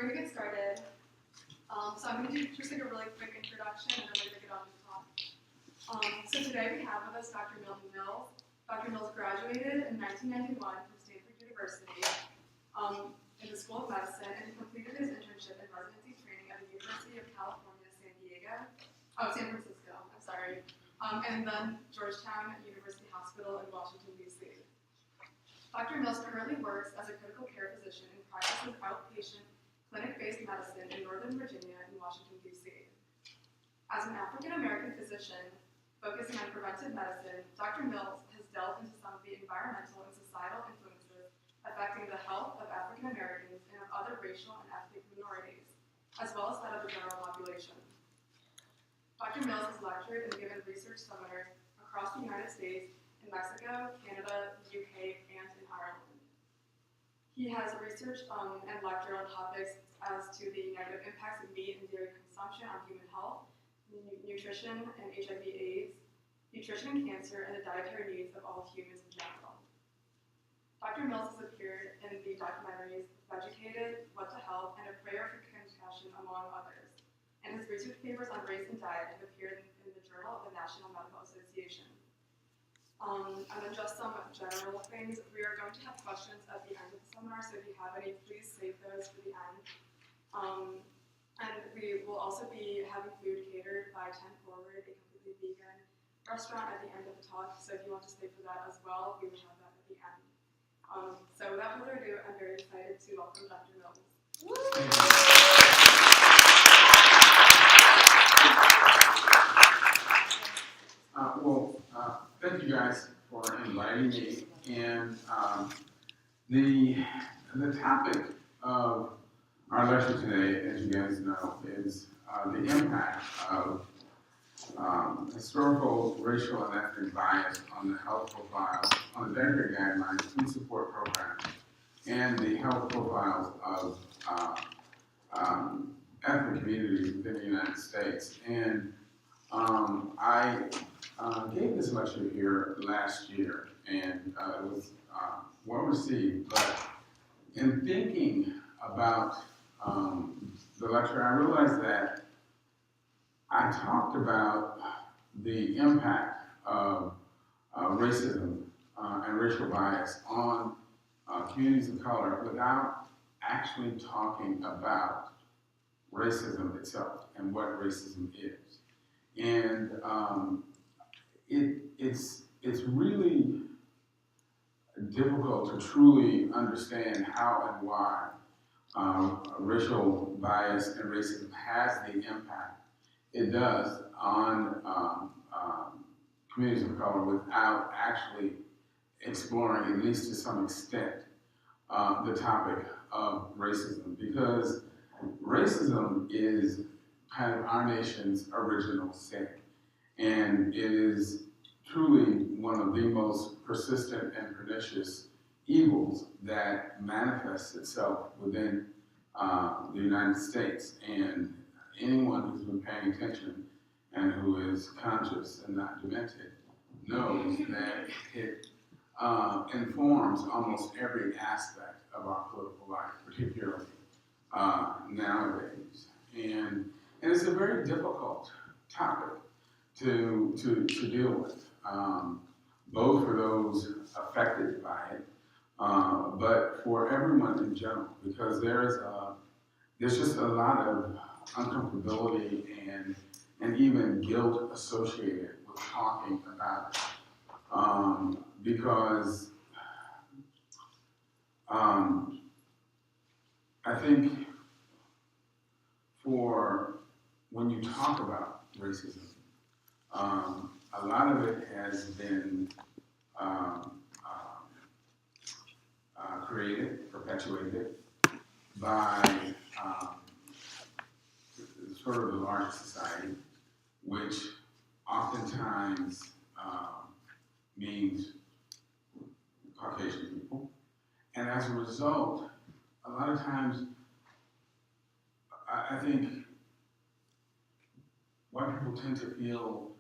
we're going to get started. So I'm going to do just like a really quick introduction, and then we're going to get on to talk. So today we have with us Dr. Milton Mills. Dr. Mills graduated in 1991 from Stanford University in the School of Medicine, and he completed his internship and residency training at the University of California, San Francisco, I'm sorry, and then Georgetown University Hospital in Washington, D.C. Dr. Mills currently works as a critical care physician and practices outpatient clinic-based medicine in Northern Virginia and Washington, D.C. As an African-American physician focusing on preventive medicine, Dr. Mills has delved into some of the environmental and societal influences affecting the health of African-Americans and of other racial and ethnic minorities, as well as that of the general population. Dr. Mills has lectured and given research seminars across the United States, in Mexico, Canada, the UK, and in Ireland. He has researched and lectured on topics as to the negative impacts of meat and dairy consumption on human health, nutrition and HIV/AIDS, nutrition and cancer, and the dietary needs of all humans in general. Dr. Mills has appeared in the documentaries Educated, What to Health, and A Prayer for Compassion, among others. And his research papers on race and diet have appeared in the Journal of the National Medical Association. And then just some general things. We are going to have questions at the end of the seminar, so if you have any, please save those for the end. And we will also be having food catered by 10 Forward, a completely vegan restaurant at the end of the talk, so if you want to stay for that as well, we will have that at the end. So without further ado, I'm very excited to welcome Dr. Mills. Thank you guys for inviting me. And the topic of our lecture today, as you guys know, is the impact of historical, racial, and ethnic bias on the health profile, on the dietary guidelines, food support programs, and the health profiles of ethnic communities within the United States. And I gave this lecture here last year, and it was well received. But in thinking about the lecture, I realized that I talked about the impact of racism and racial bias on communities of color without actually talking about racism itself and what racism is. And it's really difficult to truly understand how and why racial bias and racism has the impact it does on communities of color without actually exploring, at least to some extent, the topic of racism. Because racism is kind of our nation's original sin. And it is truly one of the most persistent and pernicious evils that manifests itself within the United States. And anyone who's been paying attention and who is conscious and not demented knows that it informs almost every aspect of our political life, particularly nowadays. And it's a very difficult topic to deal with, both for those affected by it, but for everyone in general, because there's just a lot of uncomfortability and even guilt associated with talking about it, because I think for when you talk about racism, a lot of it has been created, perpetuated by sort of the larger society, which oftentimes means Caucasian people. And as a result, a lot of times, I think white people tend to feel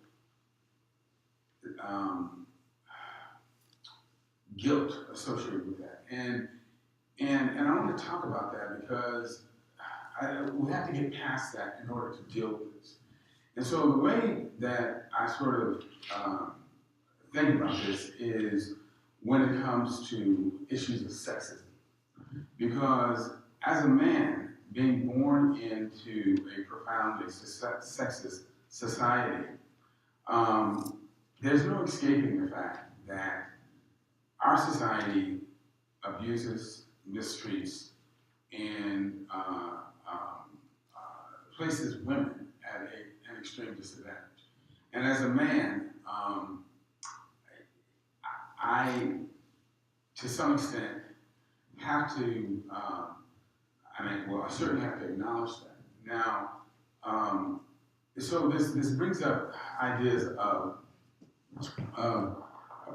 guilt associated with that. And I want to talk about that because we have to get past that in order to deal with this. And so the way that I sort of think about this is when it comes to issues of sexism. Because as a man, being born into a profoundly sexist society, there's no escaping the fact that our society abuses, mistreats, and places women at an extreme disadvantage. And as a man, I, to some extent, have to, I certainly have to acknowledge that. Now, so this brings up ideas of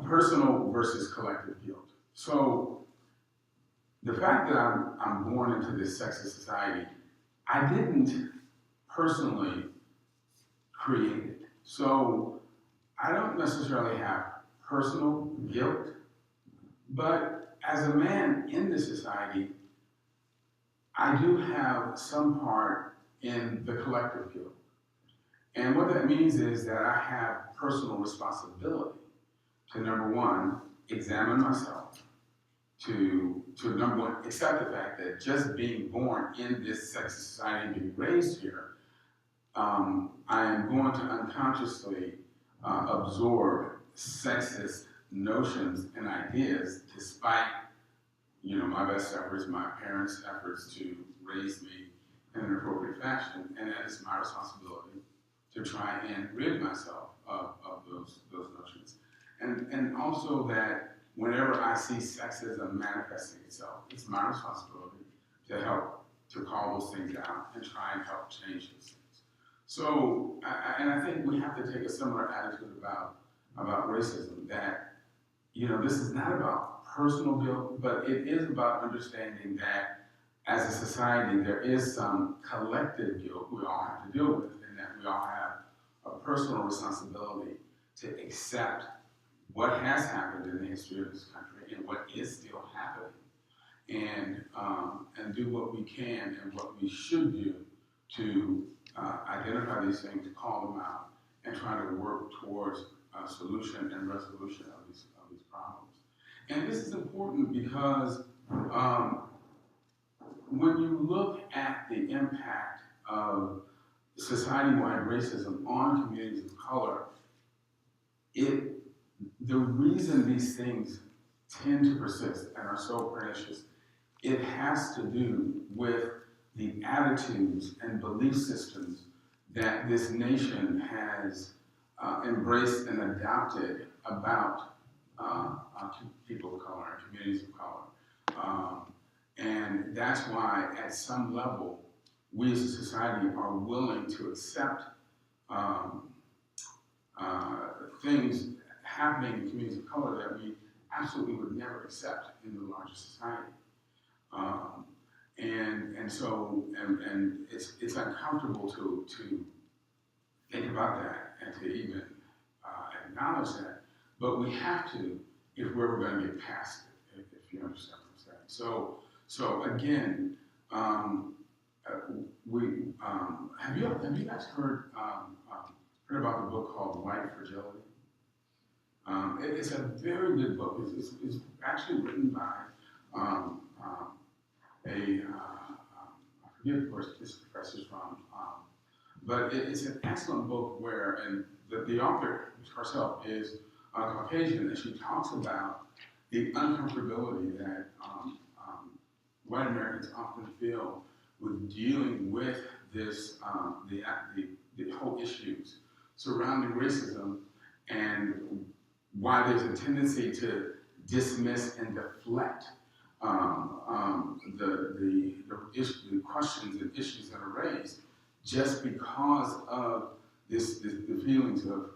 personal versus collective guilt. So the fact that I'm born into this sexist society, I didn't personally create it. So I don't necessarily have personal guilt, but as a man in this society, I do have some part in the collective guilt. And what that means is that I have personal responsibility to, number one, examine myself, to number one, accept the fact that just being born in this sexist society and being raised here, I am going to unconsciously absorb sexist notions and ideas despite, my best efforts, my parents' efforts to raise me in an appropriate fashion, and that is my responsibility to try and rid myself of those notions. And also that whenever I see sexism manifesting itself, it's my responsibility to help to call those things out and try and help change those things. So, I think we have to take a similar attitude about racism, that, this is not about personal guilt, but it is about understanding that as a society, there is some collective guilt we all have to deal with, and that we all have a personal responsibility to accept what has happened in the history of this country and what is still happening, and do what we can and what we should do to identify these things, call them out, and try to work towards a solution and resolution of these problems. And this is important because when you look at the impact of society-wide racism on communities of color, the reason these things tend to persist and are so pernicious, it has to do with the attitudes and belief systems that this nation has embraced and adopted about people of color and communities of color. And that's why, at some level, we as a society are willing to accept things happening in communities of color that we absolutely would never accept in the larger society. And it's uncomfortable to think about that and to even acknowledge that, but we have to if we're ever going to get past it, if you understand what I'm saying. So again, have you guys heard about the book called White Fragility? It's a very good book. It's actually written by I forget where this professor's from, but it's an excellent book where, and the author herself is Caucasian, and she talks about the uncomfortability that white Americans often feel with dealing with this, the whole issues surrounding racism, and why there's a tendency to dismiss and deflect the questions and issues that are raised just because of the feelings of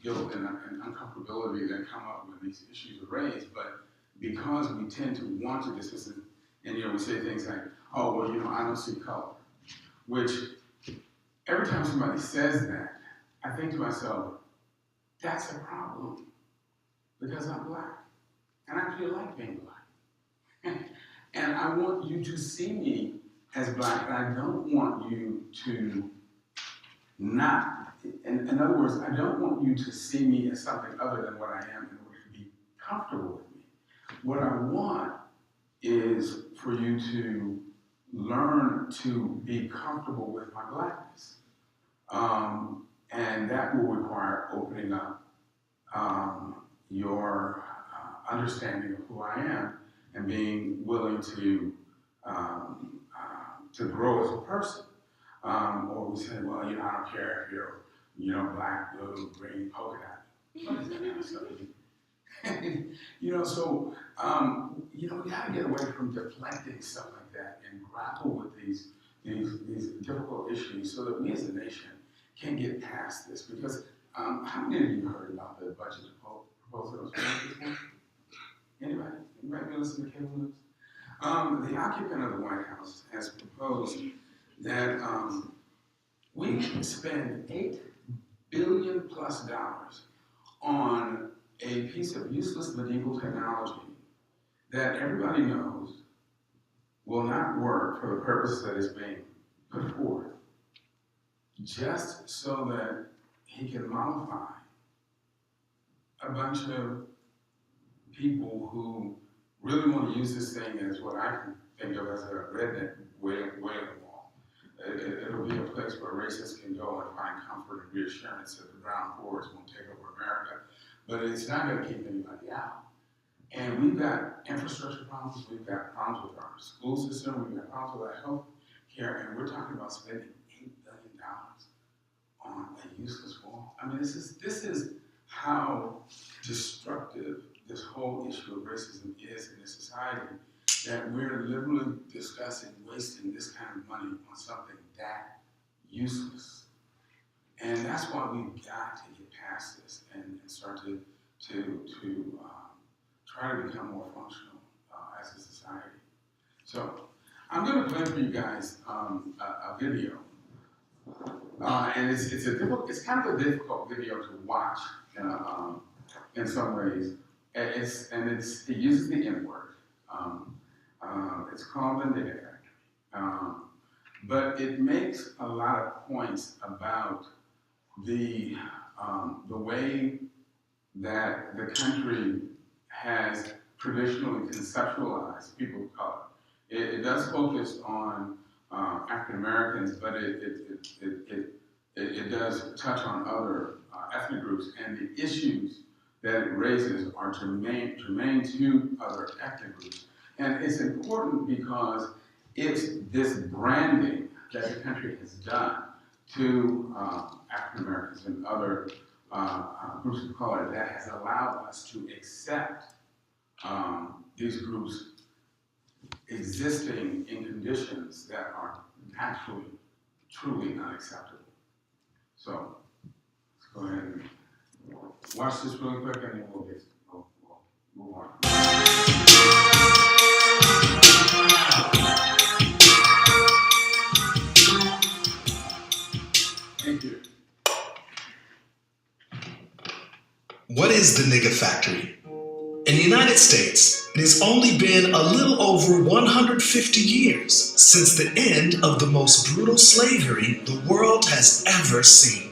guilt and uncomfortability that come up when these issues are raised. But because we tend to want to dismiss it, and we say things like, "Oh, well, I don't see color," which every time somebody says that, I think to myself, that's a problem because I'm black and I feel like being black. And I want you to see me as black, and I don't want you to not, in other words, I don't want you to see me as something other than what I am in order to be comfortable with me. What I want is for you to learn to be comfortable with my blackness. And that will require opening up your understanding of who I am and being willing to grow as a person. Or we say, well, you know, I don't care if you're, you know, black, blue, green, polka dot. What is that kind of stuff? You know, so, you know, we gotta get away from deflecting stuff like that and grapple with these difficult issues so that we as a nation can get past this. Because how many of you heard about the budget proposal that was made? Anybody? Anybody been listening to cable news? The occupant of the White House has proposed that we can spend $8 billion plus on a piece of useless medieval technology that everybody knows will not work for the purpose that is being put forth, just so that he can mollify a bunch of people who really want to use this thing as what I can think of as a redneck wailing wall. It'll be a place where racists can go and find comfort and reassurance that the brown hordes won't take over America, but it's not going to keep anybody out. And we've got infrastructure problems, we've got problems with our school system, we've got problems with our health care, and we're talking about spending $8 billion on a useless wall. I mean, this is how destructive this whole issue of racism is in this society, that we're literally discussing wasting this kind of money on something that useless. And that's why we've got to get past this and start to try to become more functional as a society. So I'm going to play for you guys a video, and it's kind of a difficult video to watch in some ways. It uses the N-word. It's called the nigger factory. But it makes a lot of points about the way that the country has traditionally conceptualized people of color. It does focus on African Americans, but it does touch on other ethnic groups, and the issues that it raises are germane to other ethnic groups. And it's important because it's this branding that the country has done to African Americans and other groups of color that has allowed us to accept these groups existing in conditions that are actually truly unacceptable. So let's go ahead and watch this really quick, and then we'll move on. Thank you. What is the nigger factory? In the United States, it has only been a little over 150 years since the end of the most brutal slavery the world has ever seen.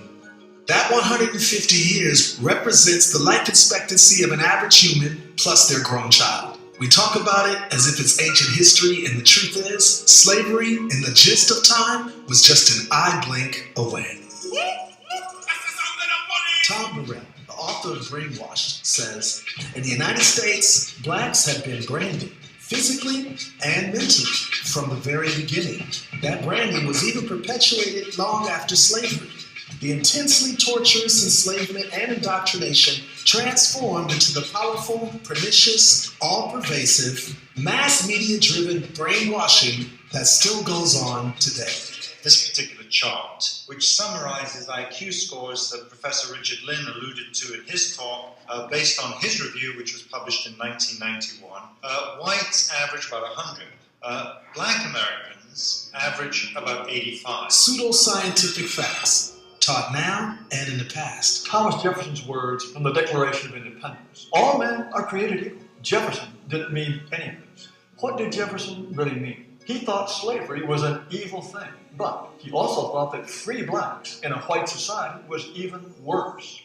That 150 years represents the life expectancy of an average human plus their grown child. We talk about it as if it's ancient history, and the truth is, slavery in the gist of time was just an eye blink away. Tom Burrell, the author of Brainwashed, says, in the United States, blacks have been branded physically and mentally from the very beginning. That branding was even perpetuated long after slavery. The intensely torturous enslavement and indoctrination transformed into the powerful, pernicious, all-pervasive, mass media-driven brainwashing that still goes on today. This particular chart, which summarizes IQ scores that Professor Richard Lynn alluded to in his talk, based on his review, which was published in 1991. Whites average about 100. Black Americans average about 85. Pseudo-scientific facts, taught now and in the past. Thomas Jefferson's words from the Declaration of Independence. All men are created equal. Jefferson didn't mean any of this. What did Jefferson really mean? He thought slavery was an evil thing, but he also thought that free blacks in a white society was even worse.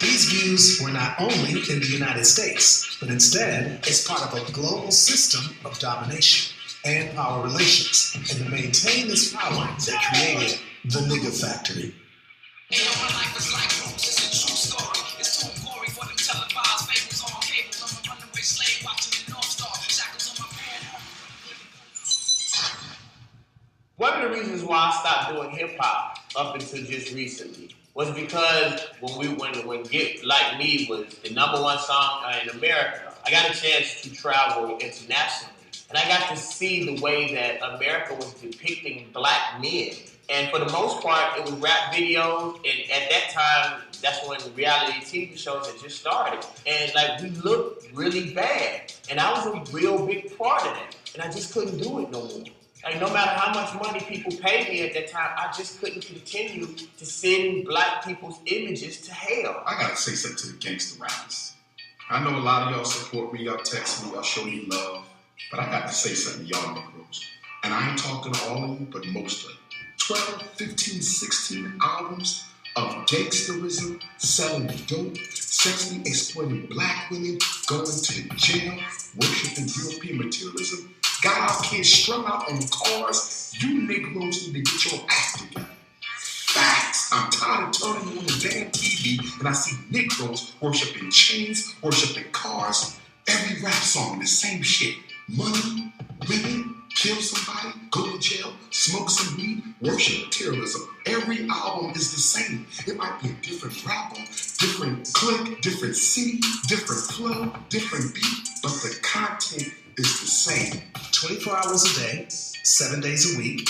These views were not only in the United States, but instead as part of a global system of domination and power relations. And to maintain this power, they created the nigger factory. One of the reasons why I stopped doing hip hop up until just recently was because when Get Like Me was the #1 song in America, I got a chance to travel internationally. And I got to see the way that America was depicting black men. And for the most part, it was rap videos. And at that time, that's when reality TV shows had just started. And like, we looked really bad. And I was a real big part of that. And I just couldn't do it no more. Like, no matter how much money people paid me at that time, I just couldn't continue to send black people's images to hell. I gotta say something to the gangster rappers. I know a lot of y'all support me, y'all text me, y'all show me love, but I got to say something to y'all Negroes. And I ain't talking to all of you, but most of you. 12, 15, 16 albums of gangsterism, selling dope, sexually exploiting black women, going to jail, worshiping European materialism, got our kids strung out on cars. You Negroes need to get your act together. Facts. I'm tired of turning on the damn TV and I see Negroes worshiping chains, worshiping cars. Every rap song, the same shit. Money, women, kill somebody, go to jail, smoke some weed, worship materialism. Every album is the same. It might be a different rapper, different clique, different city, different flow, different beat, but the content is the same. 24 hours a day, 7 days a week,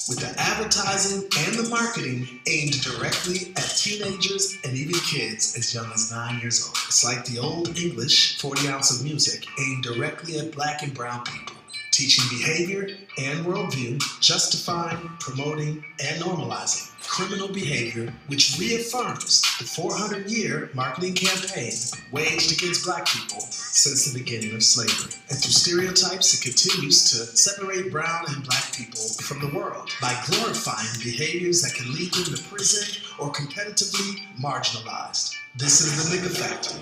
with the advertising and the marketing aimed directly at teenagers and even kids as young as 9 years old. It's like the old English 40 ounce of music aimed directly at black and brown people, teaching behavior and worldview, justifying, promoting, and normalizing criminal behavior, which reaffirms the 400-year marketing campaign waged against black people since the beginning of slavery. And through stereotypes, it continues to separate brown and black people from the world by glorifying behaviors that can lead them to prison or competitively marginalized. This is the nigger factory.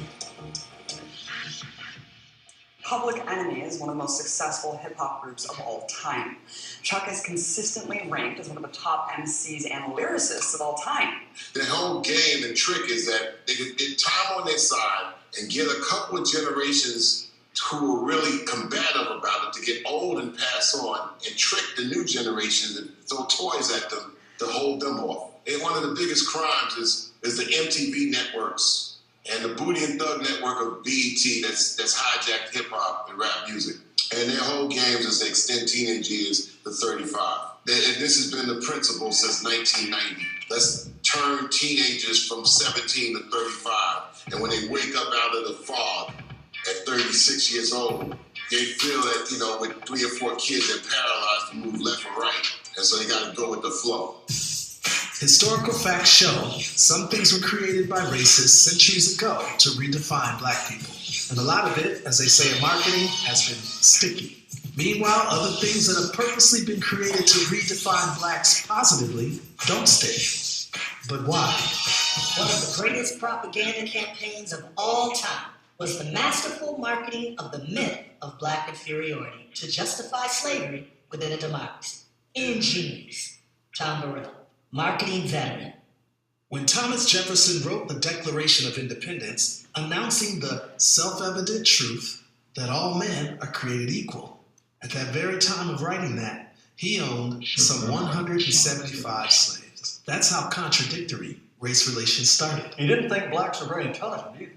Public Enemy is one of the most successful hip-hop groups of all time. Chuck is consistently ranked as one of the top MCs and lyricists of all time. The whole game and trick is that they get time on their side and get a couple of generations who are really combative about it to get old and pass on and trick the new generation and throw toys at them to hold them off. And one of the biggest crimes is the MTV networks and the Booty and Thug network of BET that's hijacked hip-hop and rap music. And their whole games is to extend teenage years to 35. And this has been the principle since 1990. Let's turn teenagers from 17 to 35. And when they wake up out of the fog at 36 years old, they feel that, with 3 or 4 kids, they're paralyzed to move left or right. And so they got to go with the flow. Historical facts show some things were created by racists centuries ago to redefine black people. And a lot of it, as they say in marketing, has been sticky. Meanwhile, other things that have purposely been created to redefine blacks positively don't stick. But why? One of the greatest propaganda campaigns of all time was the masterful marketing of the myth of black inferiority to justify slavery within a democracy. Ingenious. Tom Burrell, marketing veteran. When Thomas Jefferson wrote the Declaration of Independence, announcing the self-evident truth that all men are created equal, at that very time of writing that, he owned some 175 slaves. That's how contradictory race relations started. He didn't think blacks were very intelligent either.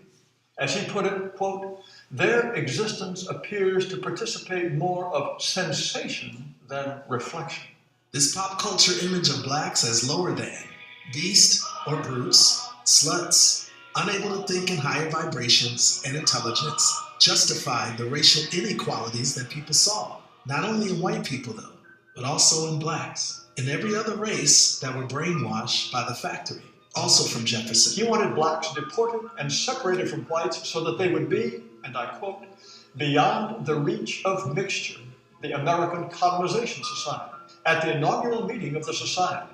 As he put it, quote, their existence appears to participate more of sensation than reflection. This pop culture image of blacks as lower than, beast or brutes, sluts, unable to think in higher vibrations and intelligence, justified the racial inequalities that people saw, not only in white people though, but also in blacks, and every other race that were brainwashed by the factory, also from Jefferson. He wanted blacks deported and separated from whites so that they would be, and I quote, Beyond the Reach of Mixture, the American Colonization Society. At the inaugural meeting of the society,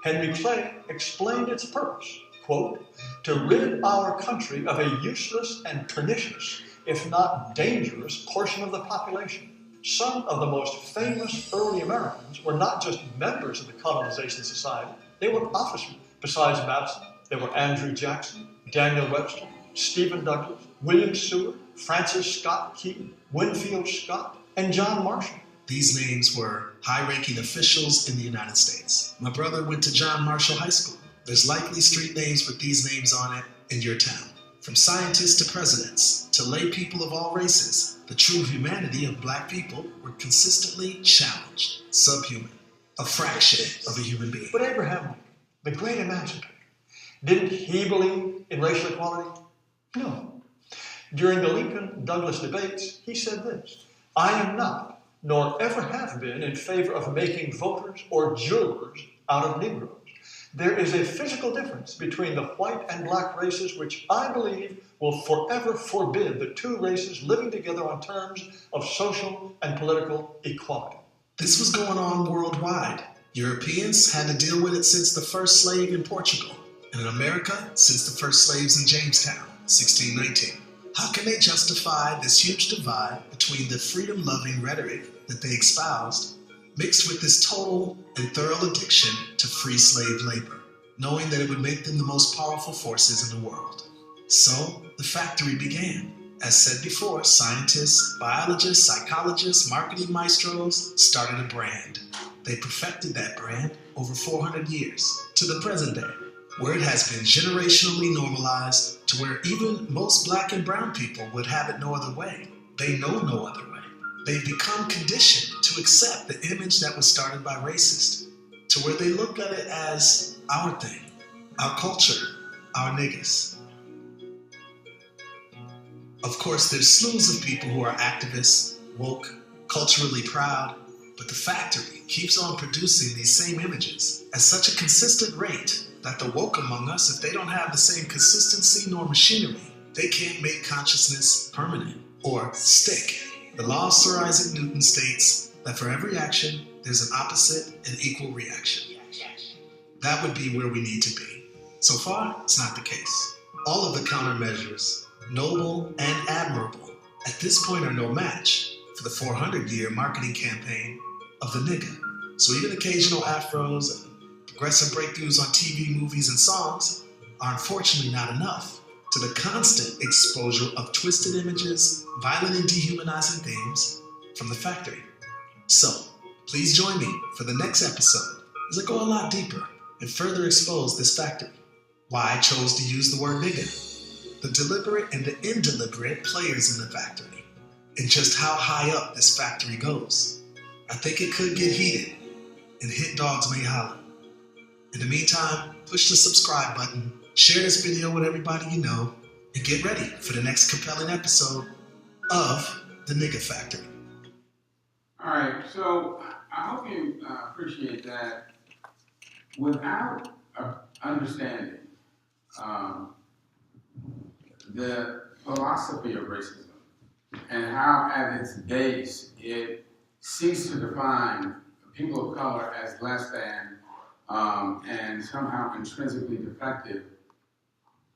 Henry Clay explained its purpose, quote, to rid our country of a useless and pernicious, if not dangerous, portion of the population. Some of the most famous early Americans were not just members of the Colonization Society, they were officers. Besides Madison, there were Andrew Jackson, Daniel Webster, Stephen Douglas, William Seward, Francis Scott Key, Winfield Scott, and John Marshall. These names were high-ranking officials in the United States. My brother went to John Marshall High School. There's likely street names with these names on it in your town. From scientists to presidents, to lay people of all races, the true humanity of black people were consistently challenged, subhuman, a fraction of a human being. But Abraham Lincoln, the great emancipator, didn't he believe in racial equality? No. During the Lincoln-Douglas debates, he said this, I am not, nor ever have been, in favor of making voters or jurors out of Negroes. There is a physical difference between the white and black races which I believe will forever forbid the two races living together on terms of social and political equality. This was going on worldwide. Europeans had to deal with it since the first slave in Portugal, and in America since the first slaves in Jamestown, 1619. How can they justify this huge divide between the freedom-loving rhetoric that they espoused, mixed with this total and thorough addiction to free slave labor, knowing that it would make them the most powerful forces in the world? So, the factory began. As said before, scientists, biologists, psychologists, marketing maestros started a brand. They perfected that brand over 400 years to the present day, where it has been generationally normalized to where even most black and brown people would have it no other way. They know no other way. They've become conditioned to accept the image that was started by racists, to where they look at it as our thing, our culture, our niggas. Of course, there's slews of people who are activists, woke, culturally proud, but the factory keeps on producing these same images at such a consistent rate that the woke among us, if they don't have the same consistency nor machinery, they can't make consciousness permanent or stick. The law of Sir Isaac Newton states that for every action, there's an opposite and equal reaction. That would be where we need to be. So far, it's not the case. All of the countermeasures, noble and admirable, at this point are no match for the 400-year marketing campaign of the nigga. So even occasional afros and progressive breakthroughs on TV, movies, and songs are unfortunately not enough to the constant exposure of twisted images, violent and dehumanizing themes from the factory. So, please join me for the next episode as I go a lot deeper and further expose this factory, why I chose to use the word nigga, the deliberate and the indeliberate players in the factory, and just how high up this factory goes. I think it could get heated, and hit dogs may holler. In the meantime, push the subscribe button, share this video with everybody you know, and get ready for the next compelling episode of The Nigga Factory. All right, so I hope you appreciate that without understanding the philosophy of racism and how at its base it seeks to define people of color as less than and somehow intrinsically defective,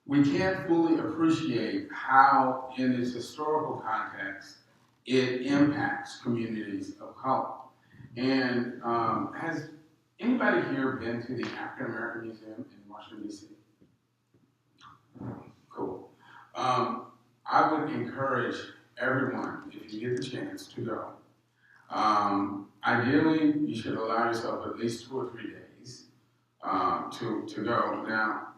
we can't fully appreciate how, in its historical context, it impacts communities of color. And has anybody here been to the African American Museum in Washington, D.C.? Cool. I would encourage everyone, if you get the chance, to go. Ideally, you should allow yourself at least 2 or 3 days to go. Now,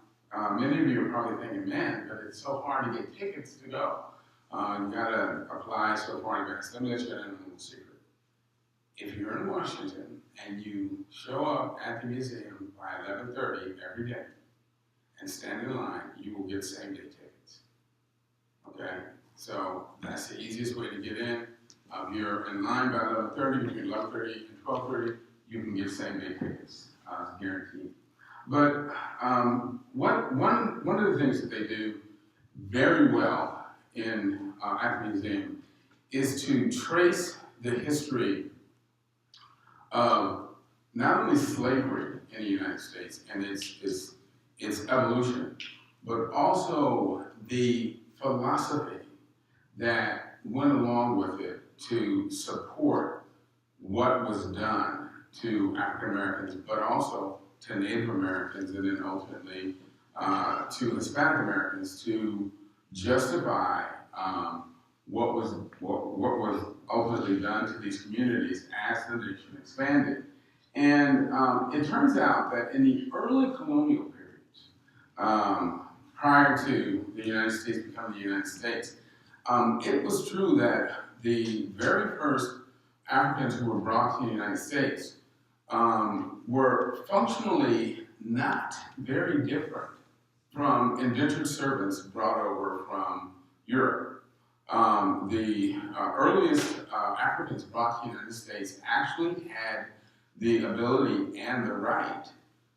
many of you are probably thinking, man, but it's so hard to get tickets to go. You gotta apply so far in advance. Let me let you in on a little secret. If you're in Washington and you show up at the museum by 11:30 every day and stand in line, you will get same-day tickets. Okay? So that's the easiest way to get in. If you're in line by 11:30, between 11:30 and 12:30, you can get same-day tickets, guaranteed. But one of the things that they do very well in at the museum is to trace the history of not only slavery in the United States and its evolution, but also the philosophy that went along with it to support what was done to African Americans, but also to Native Americans, and then ultimately to Hispanic Americans, to justify what was ultimately done to these communities as the nation expanded. And it turns out that in the early colonial periods, prior to the United States becoming the United States, it was true that the very first Africans who were brought to the United States were functionally not very different from indentured servants brought over from Europe. The earliest Africans brought to the United States actually had the ability and the right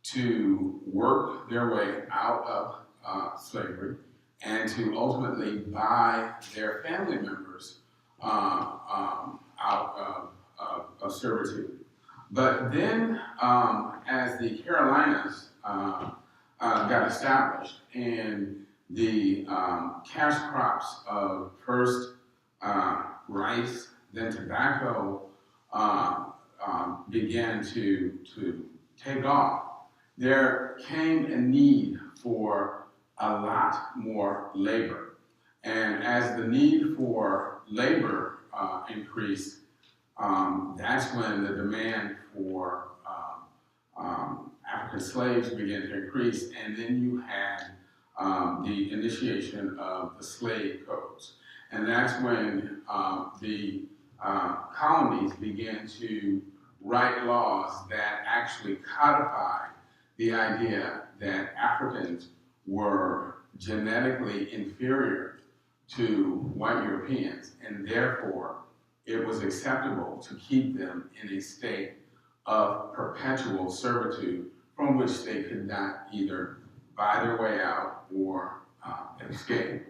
to work their way out of slavery and to ultimately buy their family members out of servitude. But then, as the Carolinas got established and the cash crops of first rice, then tobacco began to take off, there came a need for a lot more labor. And as the need for labor increased, that's when the demand for African slaves began to increase, and then you had the initiation of the slave codes. And that's when the colonies began to write laws that actually codified the idea that Africans were genetically inferior to white Europeans, and therefore it was acceptable to keep them in a state of perpetual servitude from which they could not either buy their way out or escape.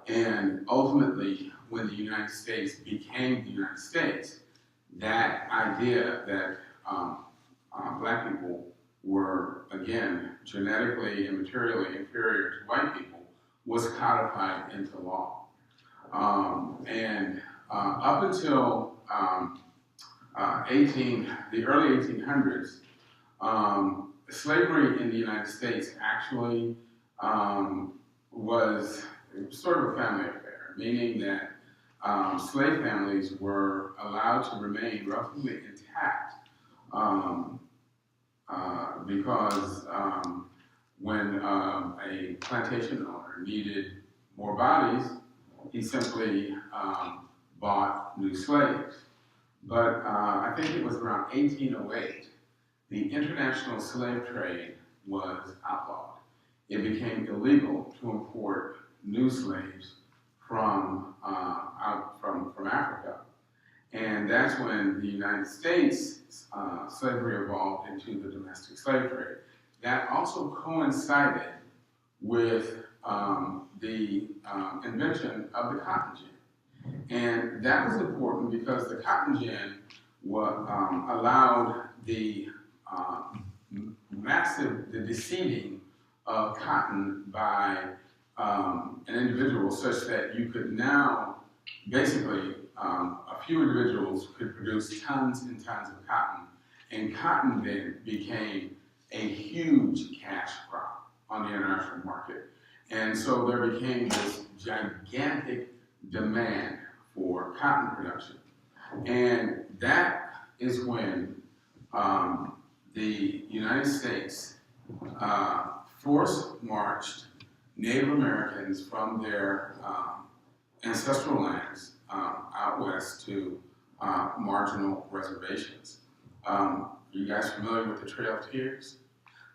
And ultimately, when the United States became the United States, that idea that black people were, again, genetically and materially inferior to white people was codified into law. Up until the early 1800s, slavery in the United States actually was sort of a family affair, meaning that slave families were allowed to remain relatively intact because when a plantation owner needed more bodies, he simply bought new slaves. But I think it was around 1808, the international slave trade was outlawed. It became illegal to import new slaves from Africa. And that's when the United States slavery evolved into the domestic slave trade. That also coincided with the invention of the cotton gin. And that was important because the cotton gin allowed the the seeding of cotton by an individual such that you could now, basically, a few individuals could produce tons and tons of cotton, and cotton then became a huge cash crop on the international market. And so there became this gigantic demand for cotton production. And that is when the United States force-marched Native Americans from their ancestral lands out west to marginal reservations. You guys familiar with the Trail of Tears?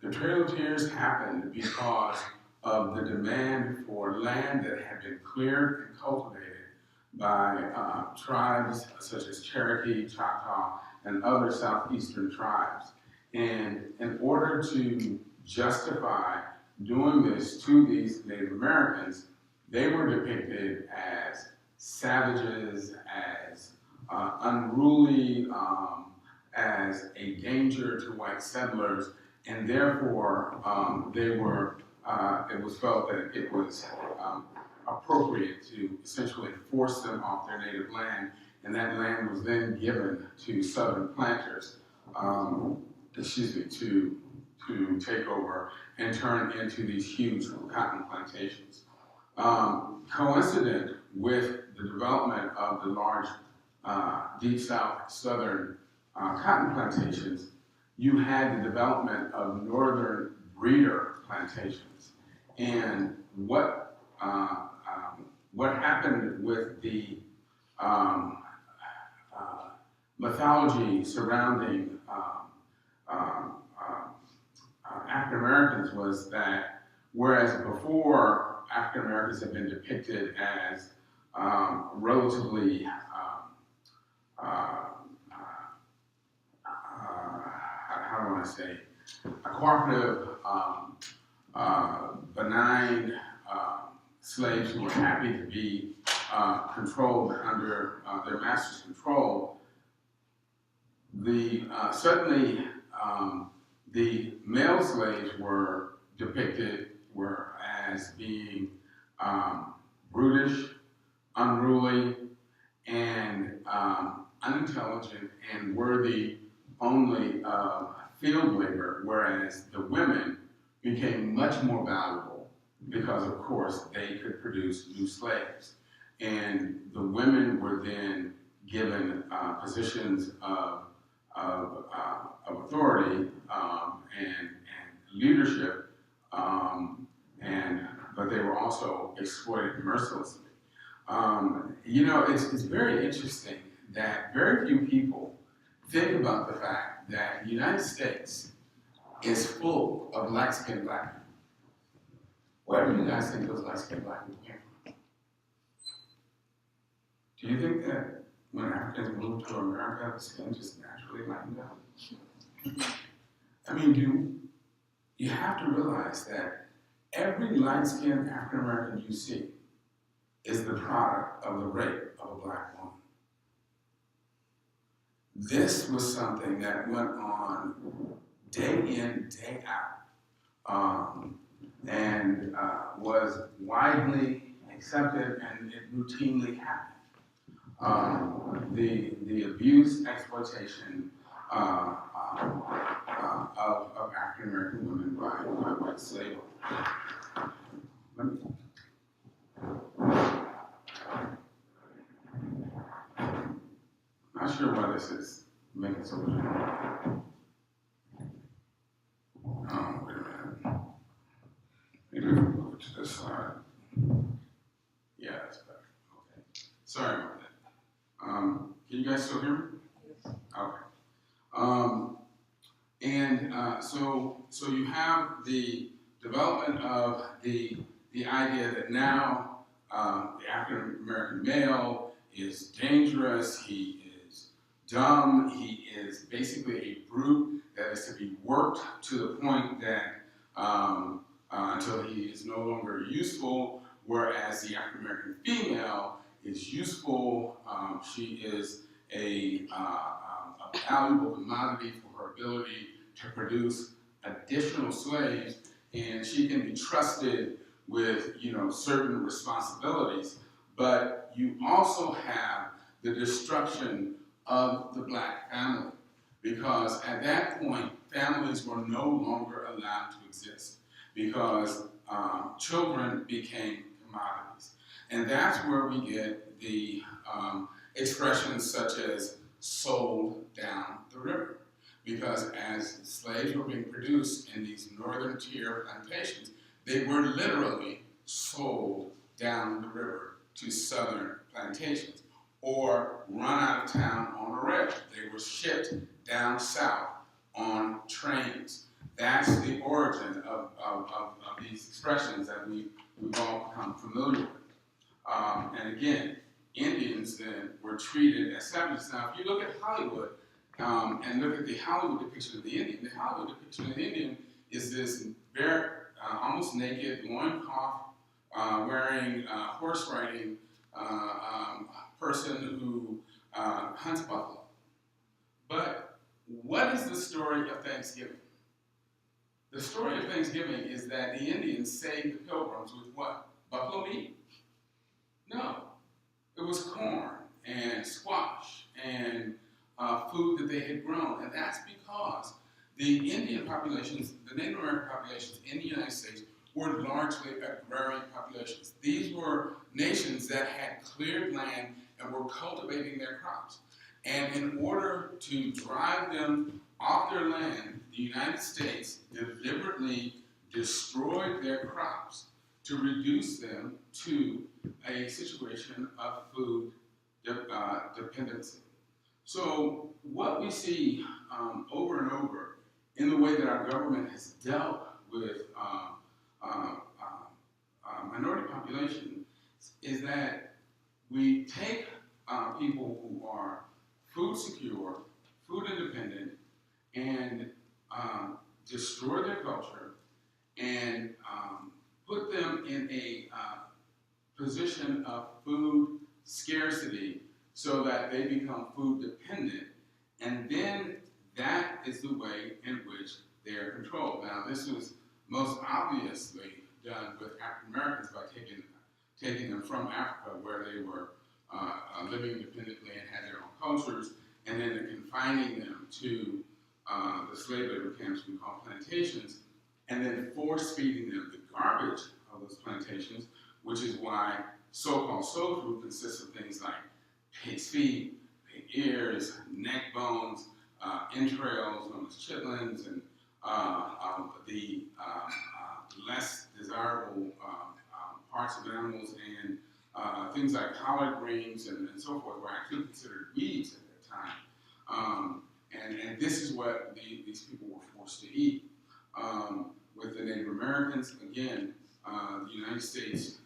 The Trail of Tears happened because of the demand for land that had been cleared and cultivated by tribes such as Cherokee, Choctaw, and other southeastern tribes. And in order to justify doing this to these Native Americans, they were depicted as savages, as unruly, as a danger to white settlers, and therefore it was felt that it was appropriate to essentially force them off their native land, and that land was then given to Southern planters, to take over and turn into these huge cotton plantations. Coincident with the development of the large Deep South Southern cotton plantations, you had the development of northern breeder plantations. And what happened with the mythology surrounding African Americans was that whereas before African Americans have been depicted as relatively how do I say, cooperative, benign slaves who were happy to be controlled under their master's control, certainly the male slaves were depicted as being brutish, unruly, and unintelligent, and worthy only of field labor, whereas the women became much more valuable because, of course, they could produce new slaves. And the women were then given positions of authority and leadership, but they were also exploited mercilessly. It's very interesting that very few people think about the fact that the United States is full of light-skinned black people. Where do you guys think those light-skinned black people came from? Do you think that when Africans moved to America, the skin just naturally lightened up? I mean, you have to realize that every light-skinned African American you see is the product of the rape of a black woman. This was something that went on day in, day out, and was widely accepted, and it routinely happened. The abuse, exploitation of African American women by white slave owners. Not sure why this is making so much noise. Oh, wait a minute. Maybe we can move it to this side. Yeah, that's better. Okay. Sorry about that. Can you guys still hear me? Yes. Okay. So you have the development of the idea that now the African American male is dangerous, he is dumb, he is basically a brute that is to be worked to the point that until he is no longer useful, whereas the African American female is useful. She is a valuable commodity for her ability to produce additional slaves, and she can be trusted with certain responsibilities. But you also have the destruction of the black family, because at that point families were no longer allowed to exist because children became commodities. And that's where we get the expressions such as sold down the river. Because as slaves were being produced in these northern tier plantations, they were literally sold down the river to southern plantations or run out of town on a rail. They were shipped down south on trains. That's the origin of these expressions that we've all become familiar with. And again, Indians then were treated as savages. Now, if you look at Hollywood and look at the Hollywood depiction of the Indian is this bare, almost naked, loincloth wearing, horse riding person who hunts buffalo. But what is the story of Thanksgiving? The story of Thanksgiving is that the Indians saved the Pilgrims with what? Buffalo meat? No. It was corn and squash and food that they had grown. And that's because the Indian populations, the Native American populations in the United States, were largely agrarian populations. These were nations that had cleared land and were cultivating their crops. And in order to drive them off their land, the United States deliberately destroyed their crops to reduce them to a situation of food dependency. So what we see over and over in the way that our government has dealt with minority population is that we take people who are food secure, food independent, and destroy their culture and put them in a position of food scarcity so that they become food dependent, and then that is the way in which they are controlled. Now, this was most obviously done with African Americans by taking them from Africa, where they were living independently and had their own cultures, and then confining them to the slave labor camps we call plantations, and then force-feeding them the garbage of those plantations, which is why so-called soul food consists of things like pig's feet, pig ears, neck bones, entrails known as chitlins, and the less desirable parts of animals, and things like collard greens and so forth were actually considered weeds at that time. And this is what these people were forced to eat. With the Native Americans, again, the United States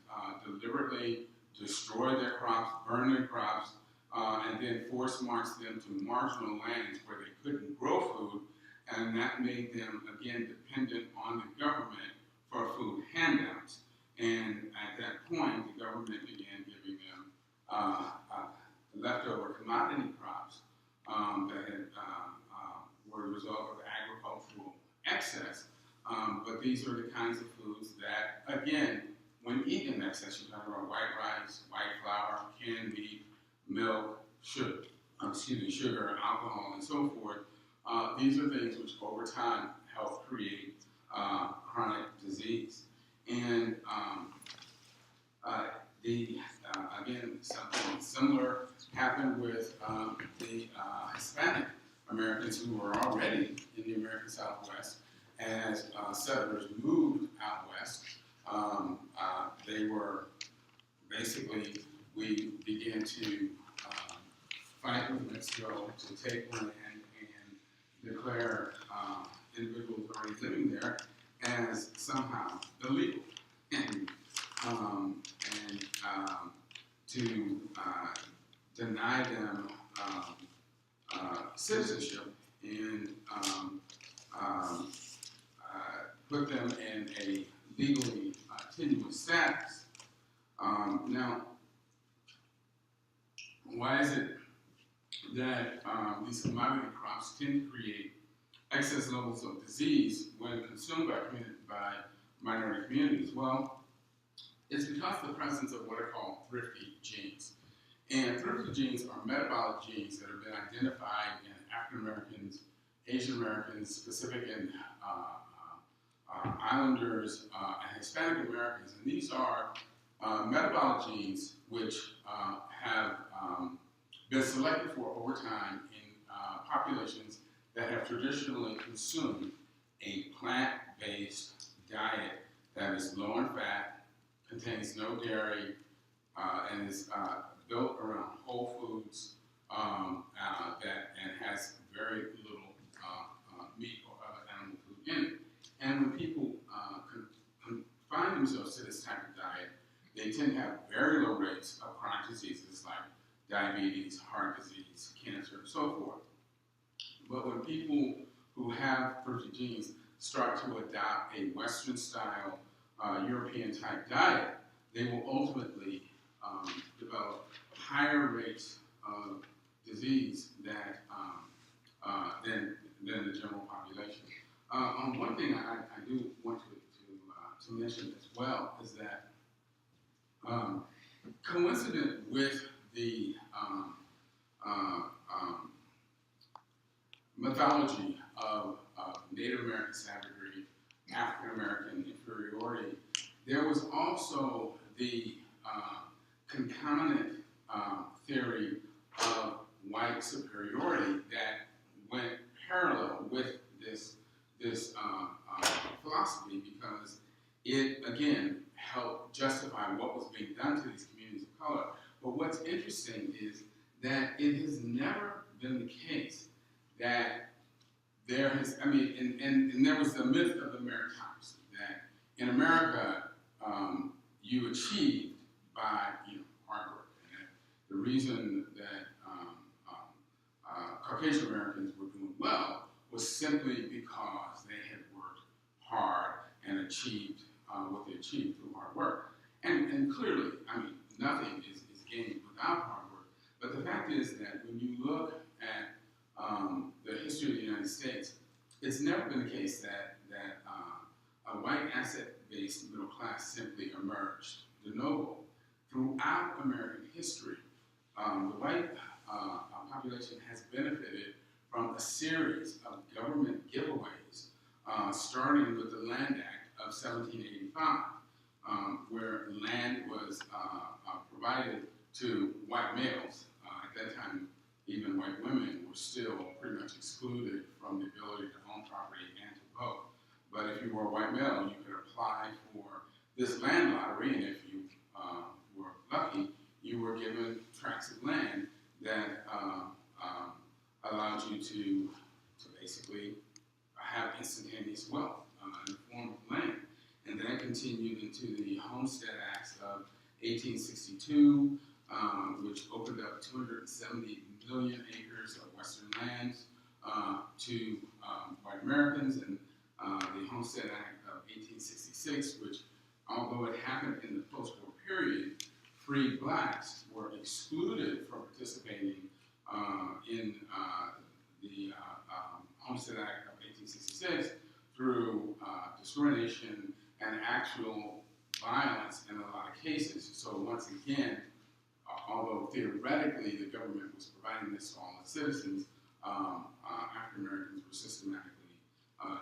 deliberately destroyed their crops, burned their crops, and then force marched them to marginal lands where they couldn't grow food, and that made them, again, dependent on the government for food handouts. And at that point, the government began giving them leftover commodity crops that had, were a result of agricultural excess. But these are the kinds of foods that, again, when eaten in excess, you're talking about white rice, white flour, canned meat, milk, sugar, alcohol, and so forth. These are things which over time help create chronic disease. And again, something similar happened with the Hispanic Americans who were already in the American Southwest. As settlers moved out west, they were basically, we began to fight with Mexico to take land and declare individuals already living there as somehow illegal, and to deny them citizenship and put them in a legally tenuous status. Now, why is it that these commodity crops tend to create excess levels of disease when consumed by minority communities? Well, it's because of the presence of what are called thrifty genes. And thrifty genes are metabolic genes that have been identified in African Americans, Asian Americans, Pacific and Islanders, and Hispanic Americans. And these are metabolic genes which have been selected for over time in populations that have traditionally consumed a plant-based diet that is low in fat, contains no dairy, and is built around whole foods and has very little meat or other animal food in it. And when people confine themselves to this type of diet, they tend to have very low rates of chronic diseases like diabetes, heart disease, cancer, and so forth. But when people who have thrifty genes start to adopt a Western-style, European-type diet, they will ultimately develop higher rates of disease than the general population. One thing I do want to mention as well is that coincident with the mythology of Native American savagery, African American inferiority, there was also the concomitant theory of white superiority that went parallel with this philosophy, because it again helped justify what was being done to these communities of color. But what's interesting is that it has never been the case that there has, and there was the myth of the meritocracy, that in America you achieved by hard work. And the reason that Caucasian Americans were doing well was simply because they had worked hard and achieved what they achieved through hard work. And clearly, nothing is gained without hard work. But the fact is that when you look at the history of the United States, it's never been the case that a white asset-based middle class simply emerged de novo. Throughout American history, the white population has benefited from a series of government giveaways, starting with the Land Act of 1785, where land was provided to white males. At that time, even white women were still pretty much excluded from the ability to own property and to vote. But if you were a white male, you could apply for this land lottery, and if you were lucky, you were given tracts of land that allowed you to basically have instantaneous wealth in the form of land. And that continued into the Homestead Acts of 1862, which opened up 270 million acres of Western lands to white Americans, and the Homestead Act of 1866, which, although it happened in the post-war period, free blacks were excluded from participating in the Homestead Act of 1866 through discrimination and actual violence in a lot of cases. So once again, although theoretically the government was providing this to all its citizens, African Americans were systematically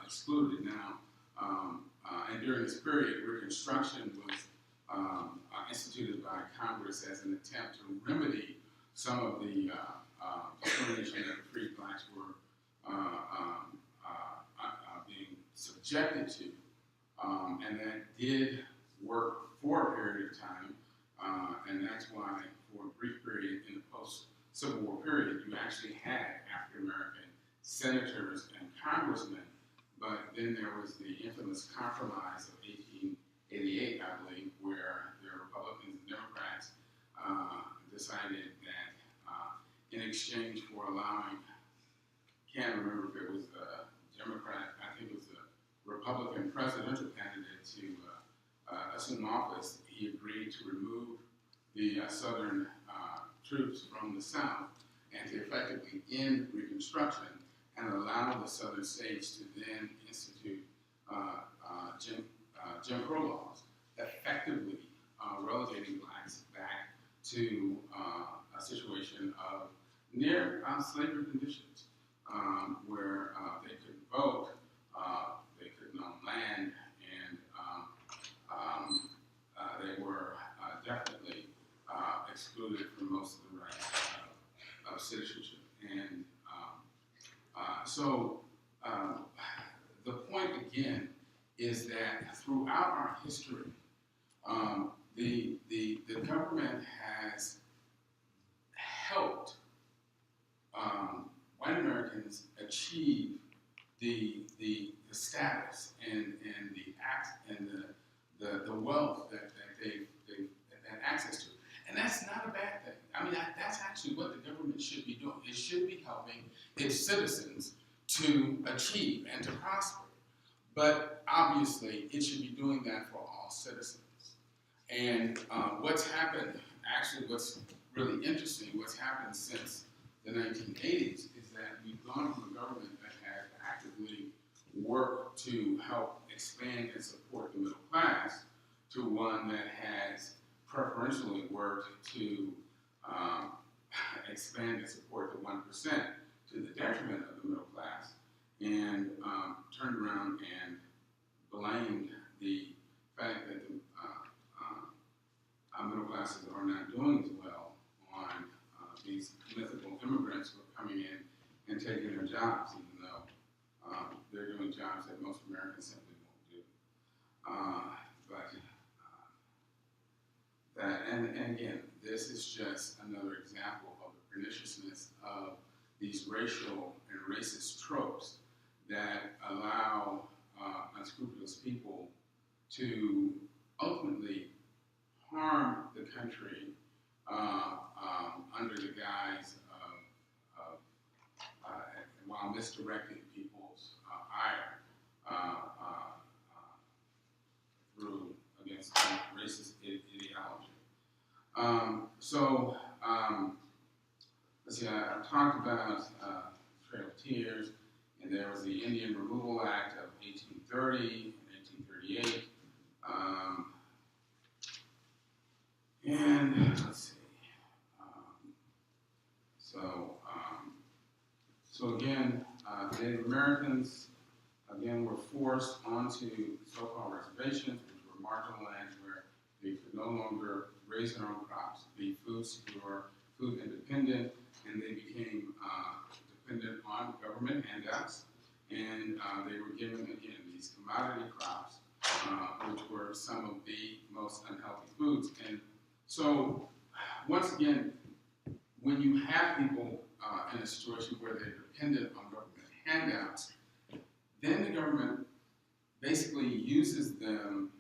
excluded. Now, and during this period, Reconstruction was instituted by Congress as an attempt to remedy some of the discrimination that the free blacks were being subjected to, and that did work for a period of time, and that's why for a brief period in the post-Civil War period, you actually had African-American senators and congressmen, but then there was the infamous Compromise of 1888, I believe, where the Republicans and Democrats decided that in exchange for allowing, can't remember if it was a Democrat, I think it was a Republican presidential candidate to assume office, he agreed to remove the Southern troops from the South and to effectively end Reconstruction and allow the Southern states to then institute Jim Crow laws, effectively relegating blacks back to a situation of near slavery conditions, where they couldn't vote, they couldn't own land, and they were definitely excluded from most of the rights of citizenship. And so the point again is that throughout our history, the government has helped white Americans achieve the status and the wealth that they've had access to. And that's not a bad thing. That's actually what the government should be doing. It should be helping its citizens to achieve and to prosper. But obviously, it should be doing that for all citizens. And what's happened actually what's really interesting, what's happened since the 1980s, is that we've gone from a government that has actively worked to help expand and support the middle class to one that has preferentially worked to expand and support the 1% to the detriment of the middle class, and turned around and blamed the fact that the middle classes are not doing as well on these mythical immigrants who are coming in and taking their jobs, even though they're doing jobs that most Americans simply won't do. And again, this is just another example of the perniciousness of these racial and racist tropes that allow unscrupulous people to ultimately harm the country under the guise of while misdirecting people's ire through against racist ideology. Let's see, I've talked about Trail of Tears, and there was the Indian Removal Act of 1830 and 1838. And let's see. So again, the Native Americans again were forced onto so-called reservations, which were marginal lands where they could no longer raise their own crops, be food secure, food independent, and they became dependent on government handouts. And they were given, again, these commodity crops, which were some of the most unhealthy foods. And so, once again, when you have people in a situation where they're dependent on government handouts, then the government basically uses them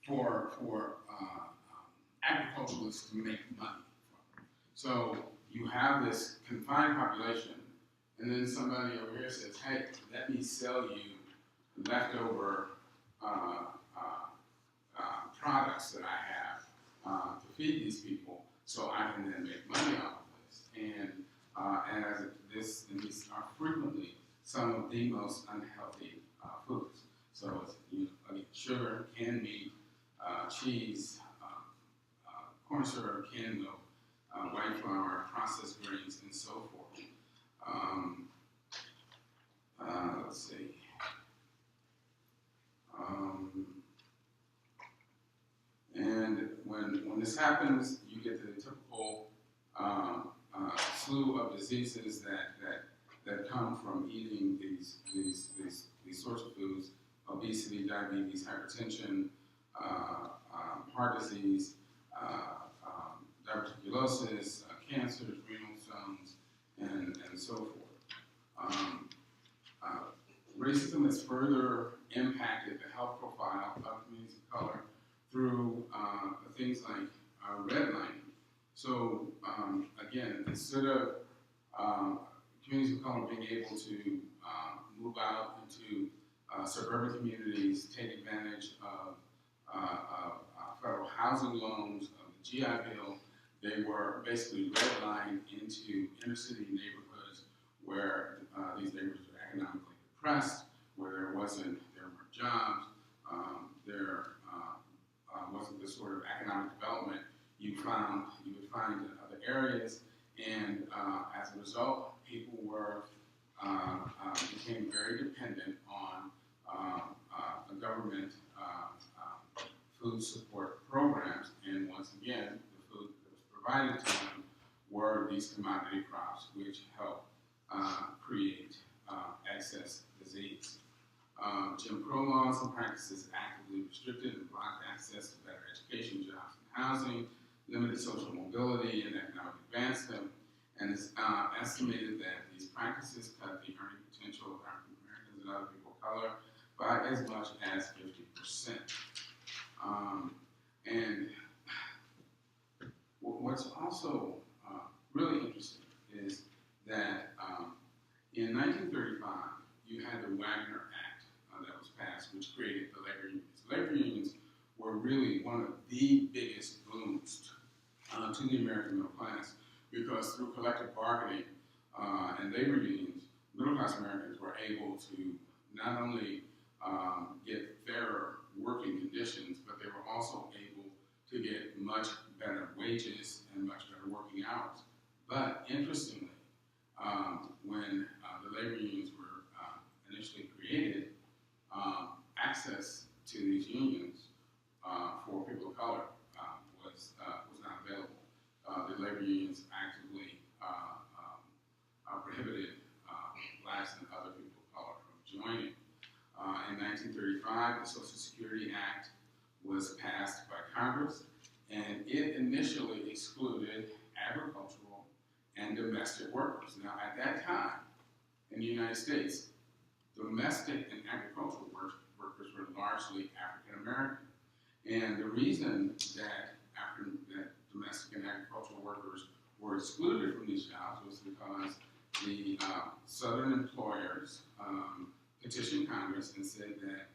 for agriculturalists to make money. So you have this confined population, and then somebody over here says, hey, let me sell you leftover products that I have to feed these people, so I can then make money off of this. And these are frequently some of the most unhealthy foods. So it's sugar, canned meat, cheese, corn syrup, canned milk, white flour, processed grains, and so forth. Let's see. And when this happens, you get the typical slew of diseases that come from eating these sorts of foods: obesity, diabetes, hypertension, heart disease, diverticulosis, cancers, renal stones, and so forth. Racism has further impacted the health profile of communities of color through things like redlining. So again, instead of communities of color being able to move out into suburban communities, take advantage of federal housing loans, of the GI Bill, they were basically redlined into inner city neighborhoods where these neighborhoods were economically depressed, where there weren't jobs, there wasn't the sort of economic development you would find in other areas, and as a result, people became very dependent on the government food support programs, and once again, the food that was provided to them were these commodity crops, which help create excess disease. Jim Crow laws and practices actively restricted and blocked access to better education, jobs, and housing, limited social mobility and economic advancement, and it's estimated that these practices cut the earning potential of African Americans and other people of color by as much as 50%. And what's also really interesting is that in 1935, you had the Wagner Act that was passed, which created the labor unions. Labor unions were really one of the biggest booms to the American middle class, because through collective bargaining and labor unions, middle-class Americans were able to not only get fairer working conditions, but they were also able to get much better wages and much better working hours. But interestingly, when the labor unions were initially created, access to these unions for people of color was not available. The labor unions actively prohibited blacks and other people of color from joining. In 1935, the Social Security Act was passed by Congress, and it initially excluded agricultural and domestic workers. Now, at that time, in the United States, domestic and agricultural workers were largely African American. And the reason that domestic and agricultural workers were excluded from these jobs was because the Southern employers petitioned Congress and said that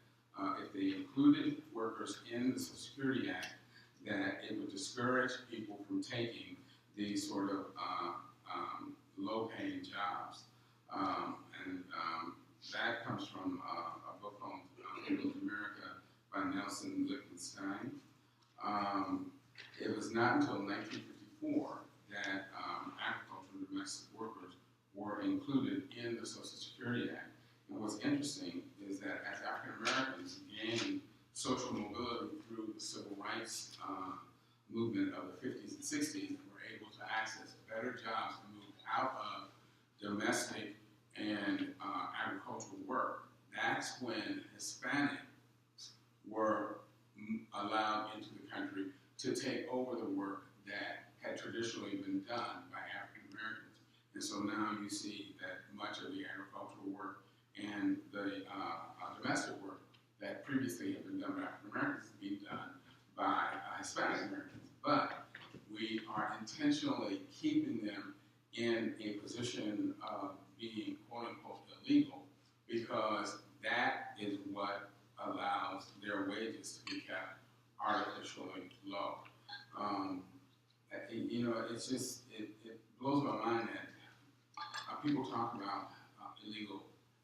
if they included workers in the Social Security Act, that it would discourage people from taking these sort of low-paying jobs. That comes from a book called Milton America by Nelson Lichtenstein. It was not until 1954 that agricultural and domestic workers were included in the Social Security Act. And what's interesting is that as African Americans gained social mobility through the civil rights movement of the 50s and 60s, and were able to access better jobs and move out of domestic and agricultural work, that's when Hispanics were allowed into the country to take over the work that had traditionally been done by African Americans. And so now you see that much of the agricultural work and the domestic work that previously had been done by African Americans is being done by Hispanic Americans. But we are intentionally keeping them in a position of being quote unquote illegal, because that is what allows their wages to be kept artificially low. It's just, it blows my mind that people talk about illegal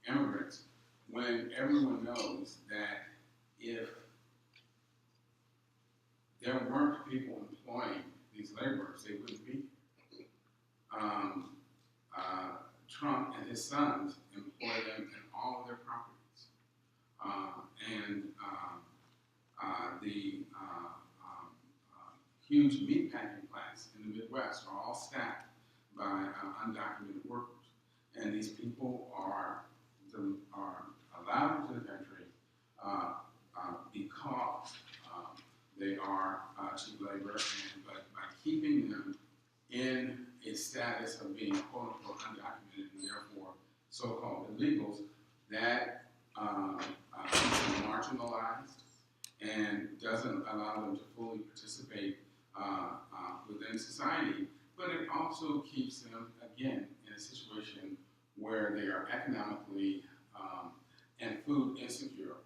immigrants when everyone knows that if there weren't people employing these laborers, they wouldn't be here. Trump and his sons employ them in all of their properties. The huge meatpacking plants in the Midwest are all staffed by undocumented workers. And these people are allowed into the country because they are cheap labor, but by keeping them in a status of being quote unquote undocumented and therefore so-called illegals, that keeps them marginalized and doesn't allow them to fully participate within society, but it also keeps them, again, in a situation where they are economically and food insecure,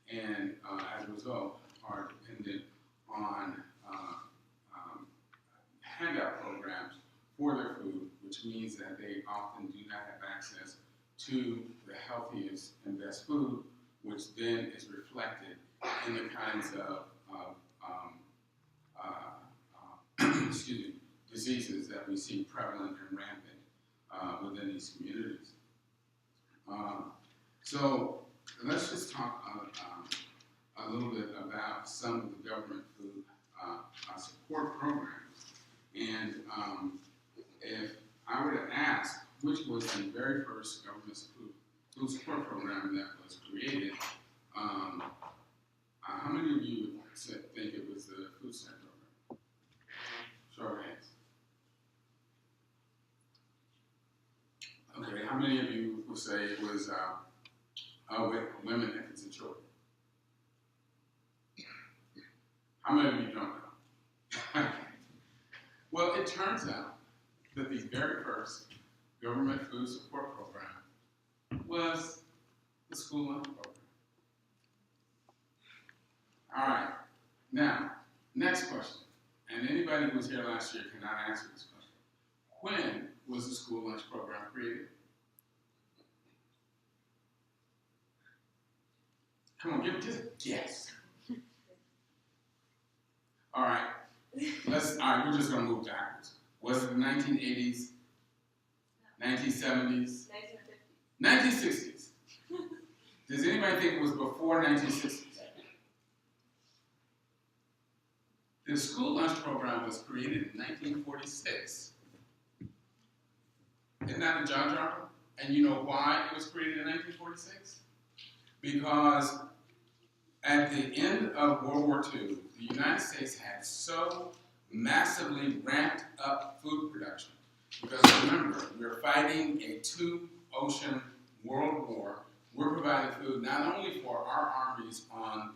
and as a result are dependent on handout programs for their food, which means that they often do not have access to the healthiest and best food, which then is reflected in the kinds of diseases that we see prevalent and rampant within these communities. So let's just talk a little bit about some of the government food support programs. And if I were to ask which was the very first government food support program that was created, how many of you would think it was the food stamp program? Show of hands. Okay, how many of you would say it was women, infants, and children? How many of you don't know? Well, it turns out that the very first government food support program was the school lunch program. All right. was here last year cannot answer this question. When was the school lunch program created? Come on, give just a guess. All right, we're just gonna move backwards. Was it the 1980s, 1970s, 1960s? Does anybody think it was before 1960s? The school lunch program was created in 1946. Isn't that a jaw dropper? And you know why it was created in 1946? Because at the end of World War II, the United States had so massively ramped up food production. Because remember, we're fighting a two-ocean world war. We're providing food not only for our armies on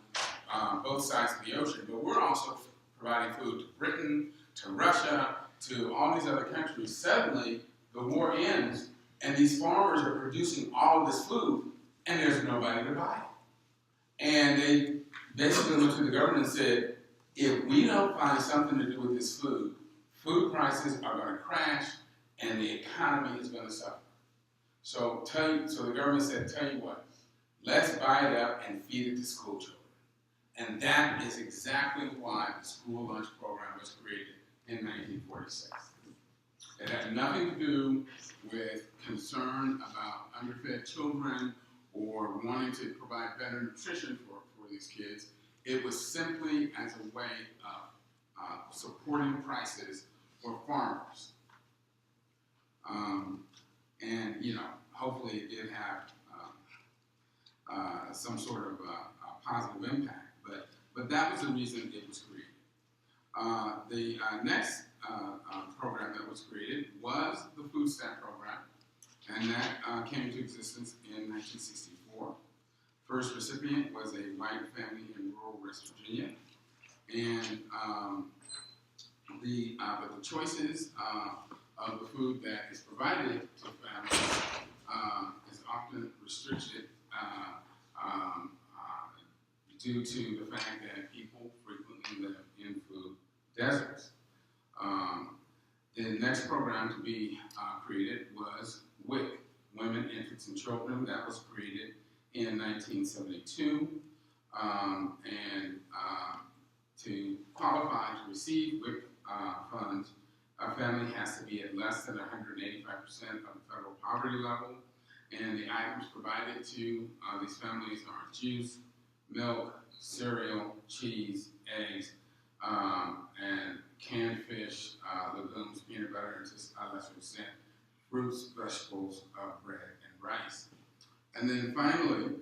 both sides of the ocean, but we're also providing food to Britain, to Russia, to all these other countries. Suddenly, the war ends, and these farmers are producing all of this food, and there's nobody to buy it. And they basically went to the government and said, if we don't find something to do with this food, food prices are going to crash, and the economy is going to suffer. So the government said, tell you what, let's buy it up and feed it to school children. And that is exactly why the school lunch program was created in 1946. It had nothing to do with concern about underfed children or wanting to provide better nutrition for these kids. It was simply as a way of supporting prices for farmers. And, you know, hopefully it did have some sort of positive impact. But that was the reason it was created. The next program that was created was the food stamp program, and that came into existence in 1964. First recipient was a white family in rural West Virginia, and but the choices of the food that is provided to families is often restricted due to the fact that people frequently live in food deserts. The next program to be created was WIC, Women, Infants, and Children. That was created in 1972. To qualify to receive WIC funds, a family has to be at less than 185% of the federal poverty level. And the items provided to these families are juice, milk, cereal, cheese, eggs, and canned fish, legumes, peanut butter, and to a lesser extent, fruits, vegetables, bread, and rice. And then finally,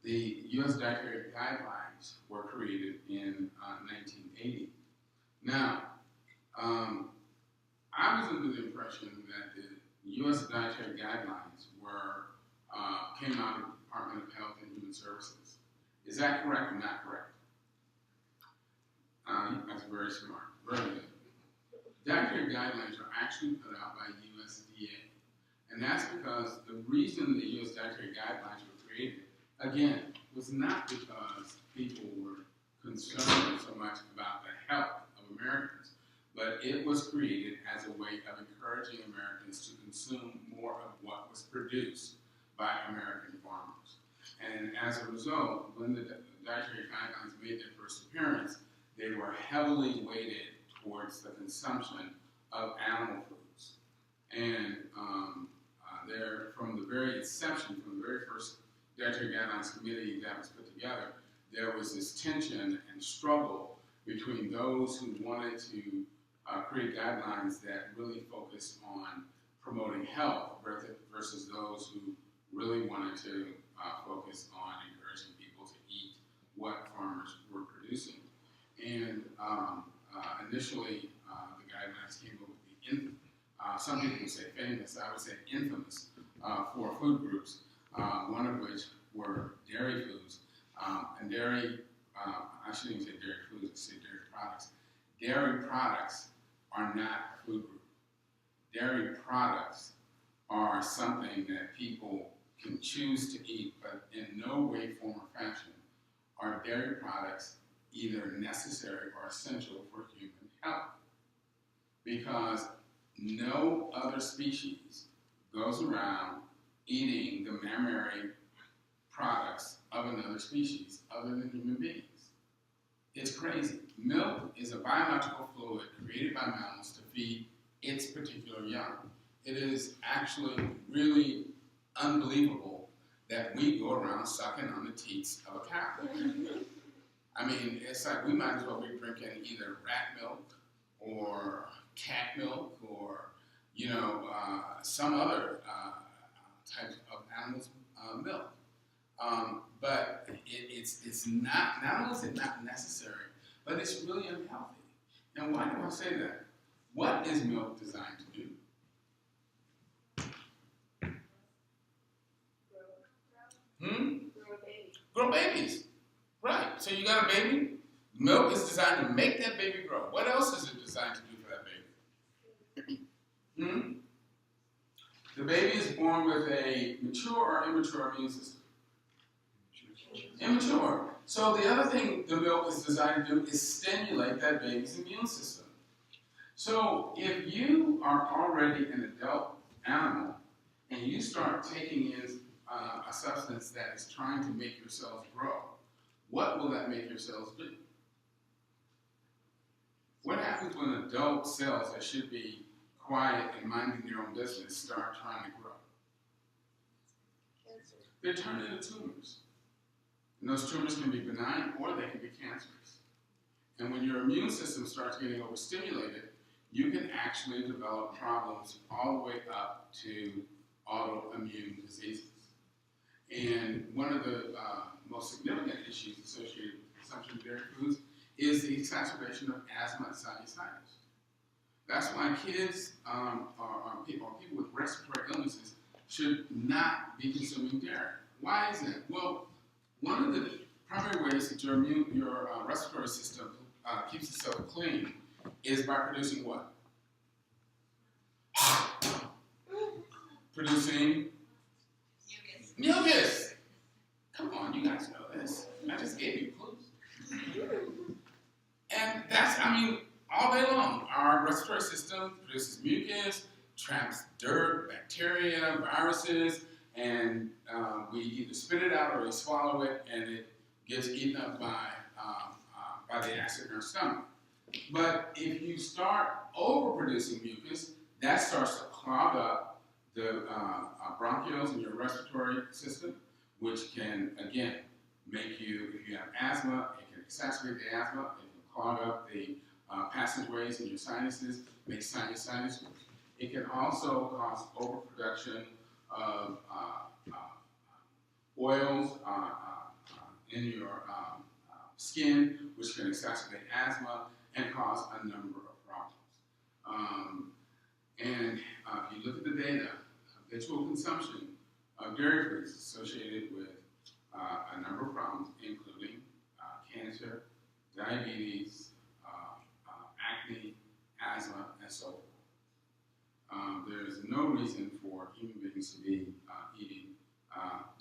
the U.S. Dietary Guidelines were created in 1980. Now, I was under the impression that the U.S. Dietary Guidelines came out of the Department of Health and Human Services. Is that correct or not correct? That's very smart. Very good. Dietary guidelines are actually put out by USDA. And that's because the reason the U.S. Dietary Guidelines were created, again, was not because people were concerned so much about the health of Americans, but it was created as a way of encouraging Americans to consume more of what was produced by American farmers. And as a result, when the Dietary Guidelines made their first appearance, they were heavily weighted towards the consumption of animal foods. And from the very inception, from the very first Dietary Guidelines Committee that was put together, there was this tension and struggle between those who wanted to create guidelines that really focused on promoting health versus those who really wanted to focus on encouraging people to eat what farmers were producing. And initially, the guidelines came up with some people would say famous, I would say infamous, 4 food groups, one of which were dairy foods. And dairy, I shouldn't even say dairy foods, I should say dairy products. Dairy products are not a food group. Dairy products are something that people can choose to eat, but in no way, form, or fashion are dairy products either necessary or essential for human health. Because no other species goes around eating the mammary products of another species other than human beings. It's crazy. Milk is a biological fluid created by mammals to feed its particular young. It is actually really unbelievable that we go around sucking on the teats of a cow. I mean, it's like we might as well be drinking either rat milk or cat milk or, some other type of animal's milk. But it's not only is it not necessary, but it's really unhealthy. And why do I say that? What is milk designed to do? Grow babies. Right. So you got a baby. Milk is designed to make that baby grow. What else is it designed to do for that baby? The baby is born with a mature or immature immune system. Immature. So the other thing the milk is designed to do is stimulate that baby's immune system. So if you are already an adult animal and you start taking in a substance that is trying to make your cells grow, what will that make your cells do? What happens when adult cells that should be quiet and minding their own business start trying to grow? They turn into tumors. And those tumors can be benign or they can be cancerous. And when your immune system starts getting overstimulated, you can actually develop problems all the way up to autoimmune diseases. And one of the most significant issues associated with consumption of dairy foods is the exacerbation of asthma and sinusitis. That's why kids or people with respiratory illnesses should not be consuming dairy. Why is that? Well, one of the primary ways that your respiratory system keeps itself clean is by producing what? Producing mucus. Come on, you guys know this. I just gave you clues. And that's, all day long, our respiratory system produces mucus, traps dirt, bacteria, viruses, and we either spit it out or we swallow it, and it gets eaten up by the acid in our stomach. But if you start overproducing mucus, that starts to clog up the bronchioles in your respiratory system, which can, again, make you, if you have asthma, it can exacerbate the asthma, it can clog up the passageways in your sinuses, make sinusitis. It can also cause overproduction of oils in your skin, which can exacerbate asthma and cause a number of problems. And if you look at the data, habitual consumption of dairy foods is associated with a number of problems, including cancer, diabetes, acne, asthma, and so forth. There is no reason for human beings to be eating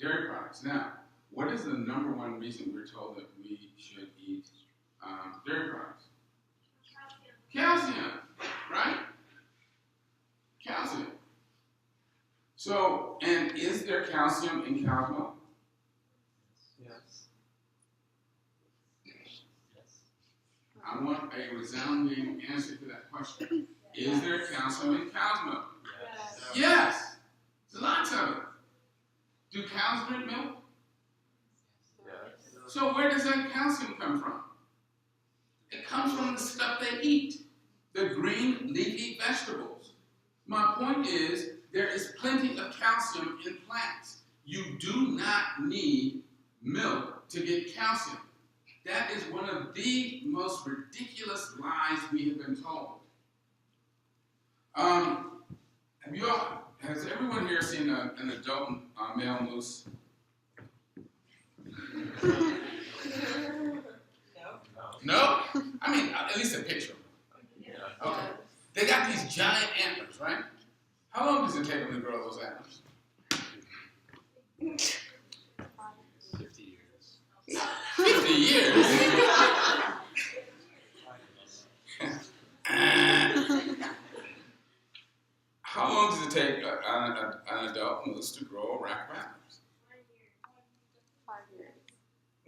dairy products. Now, what is the number one reason we're told that we should eat dairy products? Calcium, right? Calcium. So, and is there calcium in cow's milk? Yes. I want a resounding answer to that question. Is there calcium in cow's milk? Yes. Yes. There's lots of it. Do cows drink milk? Yes. So where does that calcium come from? It comes from the stuff they eat, the green leafy vegetables. My point is, there is plenty of calcium in plants. You do not need milk to get calcium. That is one of the most ridiculous lies we have been told. Has everyone here seen an adult male moose? No? I mean, at least a picture. Okay. They got these giant antlers, right? How long does it take them to grow those antlers? 50 years. 50 years?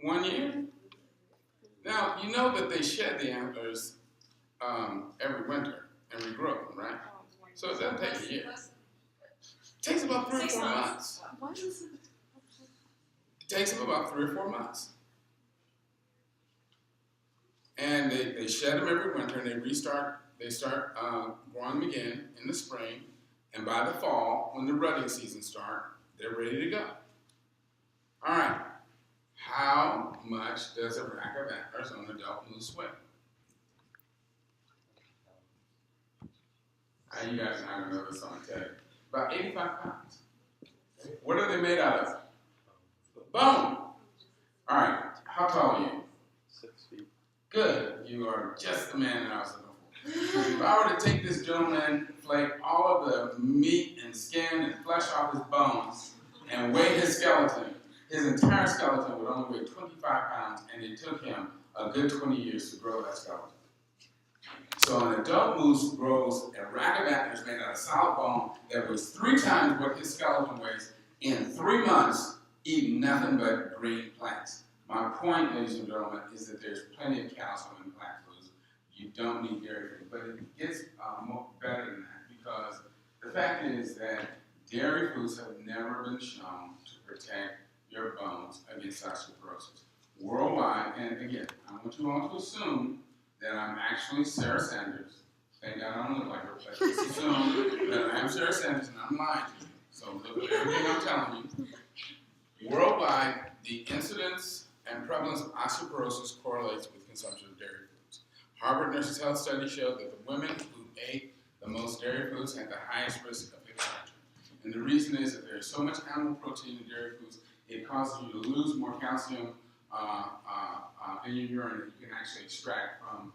1 year? Now, you know that they shed the antlers every winter and regrow them, right? So it doesn't take a year. It takes about 3 or 4 months. What is it? It takes them about 3 or 4 months. And they shed them every winter and they start growing them again in the spring. And by the fall, when the rutting season starts, they're ready to go. All right. How much does a rack of antlers on an adult moose weigh? You guys are not going to know this on tape. About 85 pounds. What are they made out of? Bone. All right. How tall are you? 6 feet. Good. You are just the man that I was looking for. If I were to take this gentleman, flake all of the meat and skin and flesh off his bones, and weigh his skeleton, his entire skeleton would only weigh 25 pounds, and it took him a good 20 years to grow that skeleton. So an adult moose grows a rack of antlers made out of solid bone that weighs 3 times what his skeleton weighs in 3 months, eating nothing but green plants. My point, ladies and gentlemen, is that there's plenty of calcium in plant foods. You don't need dairy food, but it gets better than that, because the fact is that dairy foods have never been shown to protect your bones against osteoporosis. Worldwide, and again, I want you all to assume that I'm actually Sarah Sanders. Thank God I don't look like her, but just assume that I am Sarah Sanders and I'm lying to you. So look at everything I'm telling you. Worldwide, the incidence and prevalence of osteoporosis correlates with consumption of dairy foods. Harvard Nurses Health Study showed that the women who ate the most dairy foods had the highest risk of hip fracture. And the reason is that there's so much animal protein in dairy foods, it causes you to lose more calcium in your urine that you can actually extract from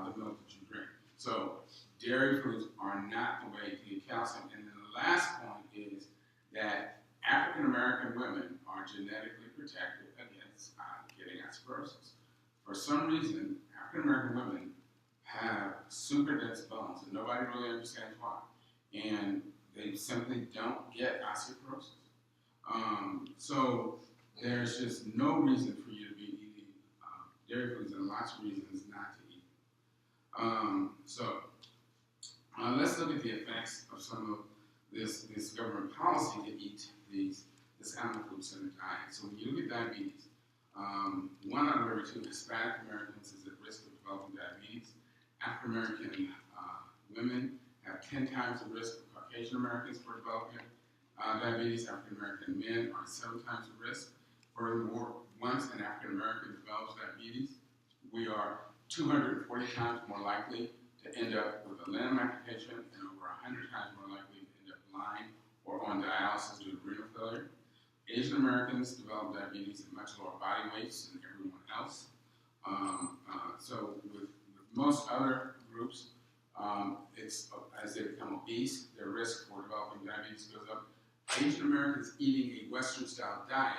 the milk that you drink. So dairy foods are not the way to get calcium. And then the last point is that African American women are genetically protected against getting osteoporosis. For some reason, African American women have super dense bones, and nobody really understands why. And they simply don't get osteoporosis. So there's just no reason for you to be eating dairy foods, and lots of reasons not to eat. Let's look at the effects of some of this government policy to eat this animal foods in the diet. So when you look at diabetes, 1 out of every 2 Hispanic Americans is at risk of developing diabetes. African American women have 10 times the risk of Caucasian Americans for developing diabetes. African American men are 7 times the risk. Furthermore, once an African American develops diabetes, we are 240 times more likely to end up with a limb amputation and over 100 times more likely to end up blind or on dialysis due to renal failure. Asian Americans develop diabetes at much lower body weights than everyone else. So with most other groups, it's as they become obese, their risk for developing diabetes goes up. Asian Americans eating a Western-style diet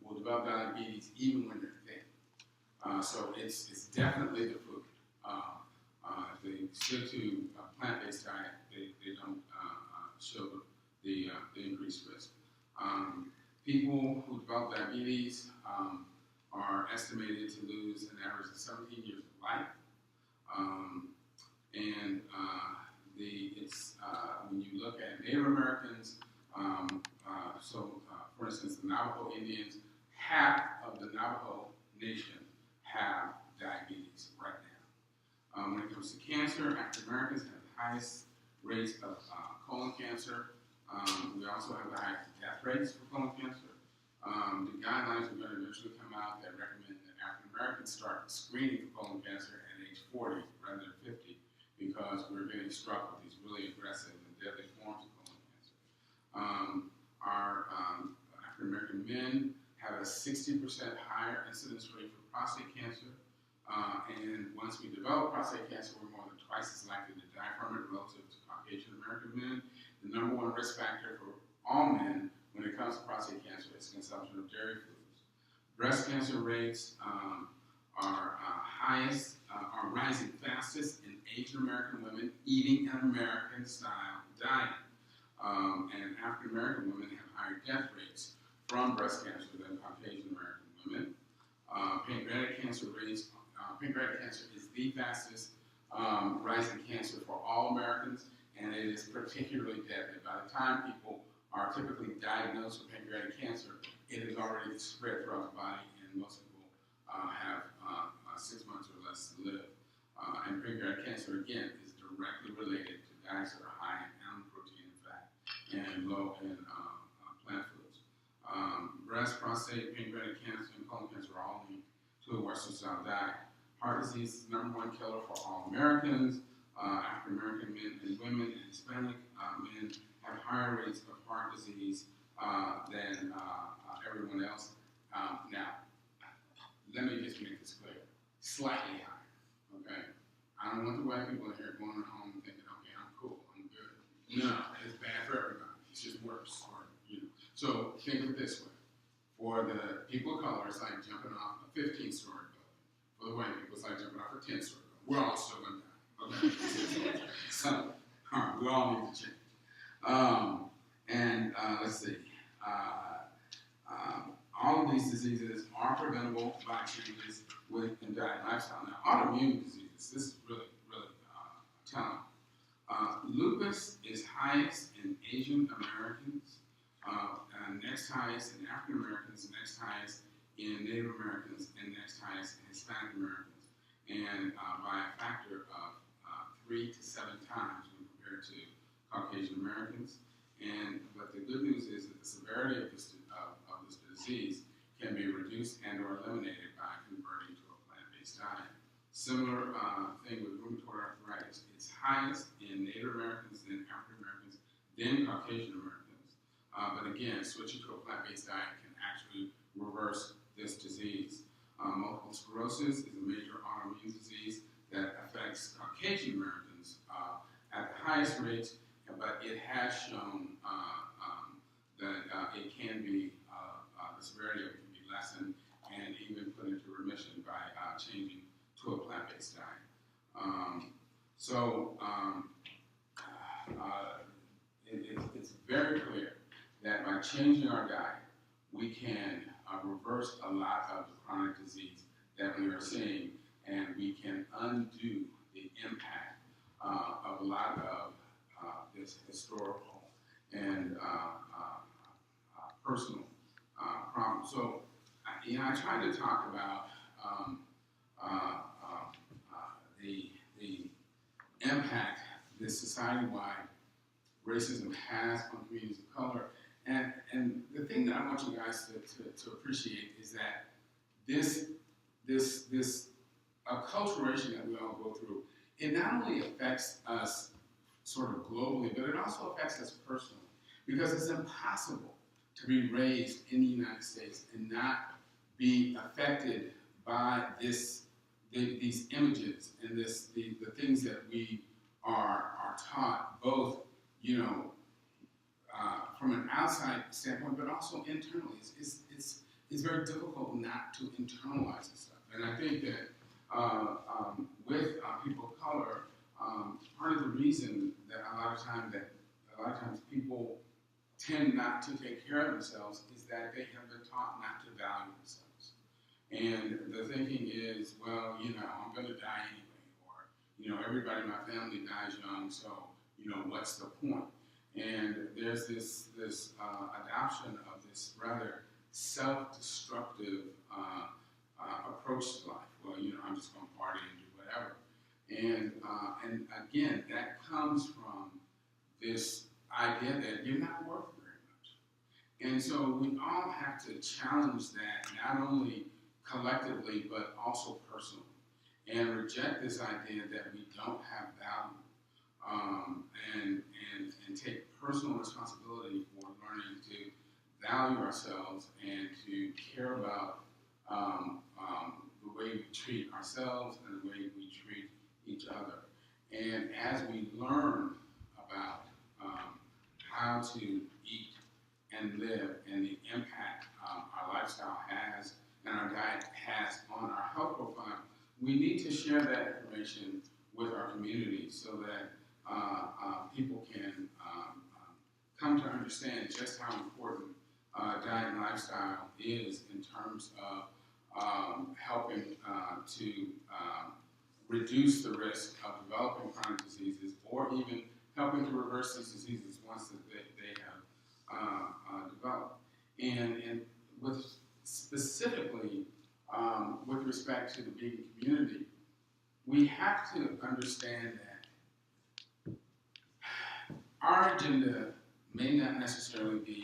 will develop diabetes even when they're thin. So it's definitely the food. If they stick to a plant-based diet, they don't show the increased risk. People who develop diabetes are estimated to lose an average of 17 years of life. When you look at Native Americans, for instance, the Navajo Indians, half of the Navajo Nation have diabetes right now. When it comes to cancer, African Americans have the highest rates of colon cancer. We also have the highest death rates for colon cancer. The guidelines are going to eventually come out that recommend that African Americans start screening for colon cancer at age 40 rather than 50, because we're getting struck with these really aggressive and deadly forms of colon cancer. Our African American men have a 60% higher incidence rate for prostate cancer. And once we develop prostate cancer, we're more than twice as likely to die from it relative to Caucasian American men. The number 1 risk factor for all men when it comes to prostate cancer is consumption of dairy foods. Breast cancer rates are rising fastest in Asian American women eating an American-style diet. And African American women have higher death rates from breast cancer than Caucasian American women. Pancreatic cancer rates, pancreatic cancer is the fastest rising cancer for all Americans, and it is particularly deadly. By the time people are typically diagnosed with pancreatic cancer, it is already spread throughout the body, and most people have 6 months or less to live. And pancreatic cancer, again, is directly related to diets that are high in animal protein and fat and low in plant foods. Breast, prostate, pancreatic cancer, and colon cancer are all linked to a Western-style diet. Heart disease is the #1 killer for all Americans. African American men and women and Hispanic men have higher rates of heart disease than everyone else. Now, let me just make this clear. Slightly higher, okay? I don't want the white people in here going home and thinking, okay, I'm cool, I'm good. No, it's bad for everybody. It's just worse. So think of it this way. For the people of color, it's like jumping off a 15-story building. For the white people, it's like jumping off a 10-story building. We're all still going to die, okay? So, all right, we all need to change. Let's see. All of these diseases are preventable by changes in diet and lifestyle. Now, autoimmune diseases, this is really, really telling. Lupus is highest in Asian Americans, next highest in African Americans, next highest in Native Americans, and next highest in Hispanic Americans, and by a factor of 3 to 7 times when compared to Caucasian Americans. But the good news is that the severity of this disease can be reduced and or eliminated by converting to a plant-based diet. Similar thing with rheumatoid arthritis. It's highest in Native Americans, then African Americans, then Caucasian Americans. But again, switching to a plant-based diet can actually reverse this disease. Multiple sclerosis is a major autoimmune disease that affects Caucasian Americans at the highest rates, but it has shown that it can be, the severity of it can be lessened and even put into remission by changing to a plant-based diet. It's very clear that by changing our diet, we can reverse a lot of the chronic disease that we are seeing, and we can undo the impact of a lot of this historical and personal problems. So, I tried to talk about the impact this society-wide racism has on communities of color. And the thing that I want you guys to appreciate is that this acculturation that we all go through, it not only affects us sort of globally, but it also affects us personally. Because it's impossible to be raised in the United States and not be affected by these images and the things that we are taught, both, from an outside standpoint, but also internally. It's very difficult not to internalize this stuff. And I think that with people of color, part of the reason that a lot of times people tend not to take care of themselves is that they have been taught not to value themselves. And the thinking is, well, I'm going to die anyway, or, everybody in my family dies young, so, what's the point? And there's this adoption of this rather self-destructive approach to life. Well, I'm just going to party and do whatever. And again, that comes from this idea that you're not worth very much. And so we all have to challenge that, not only collectively, but also personally, and reject this idea that we don't have value, and take personal responsibility for learning to value ourselves and to care about the way we treat ourselves and the way we treat each other. And as we learn about how to eat and live and the impact our lifestyle has and our diet has on our health profile, we need to share that information with our community so that people can come to understand just how important diet and lifestyle is in terms of helping to reduce the risk of developing chronic diseases, or even helping to reverse these diseases once that they have developed. And with specifically with respect to the vegan community, we have to understand that our agenda may not necessarily be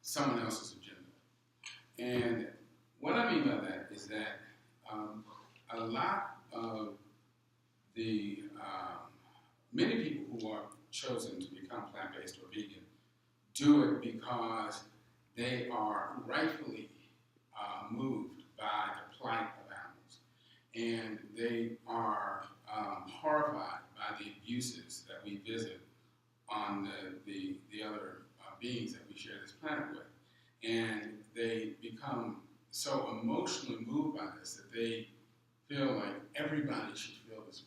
someone else's agenda. And what I mean by that is that a lot of the many people who are chosen to become plant-based or vegan do it because they are rightfully moved by the plight of animals, and they are horrified by the abuses that we visit on the other beings that we share this planet with, and they become so emotionally moved by this that they feel like everybody should feel this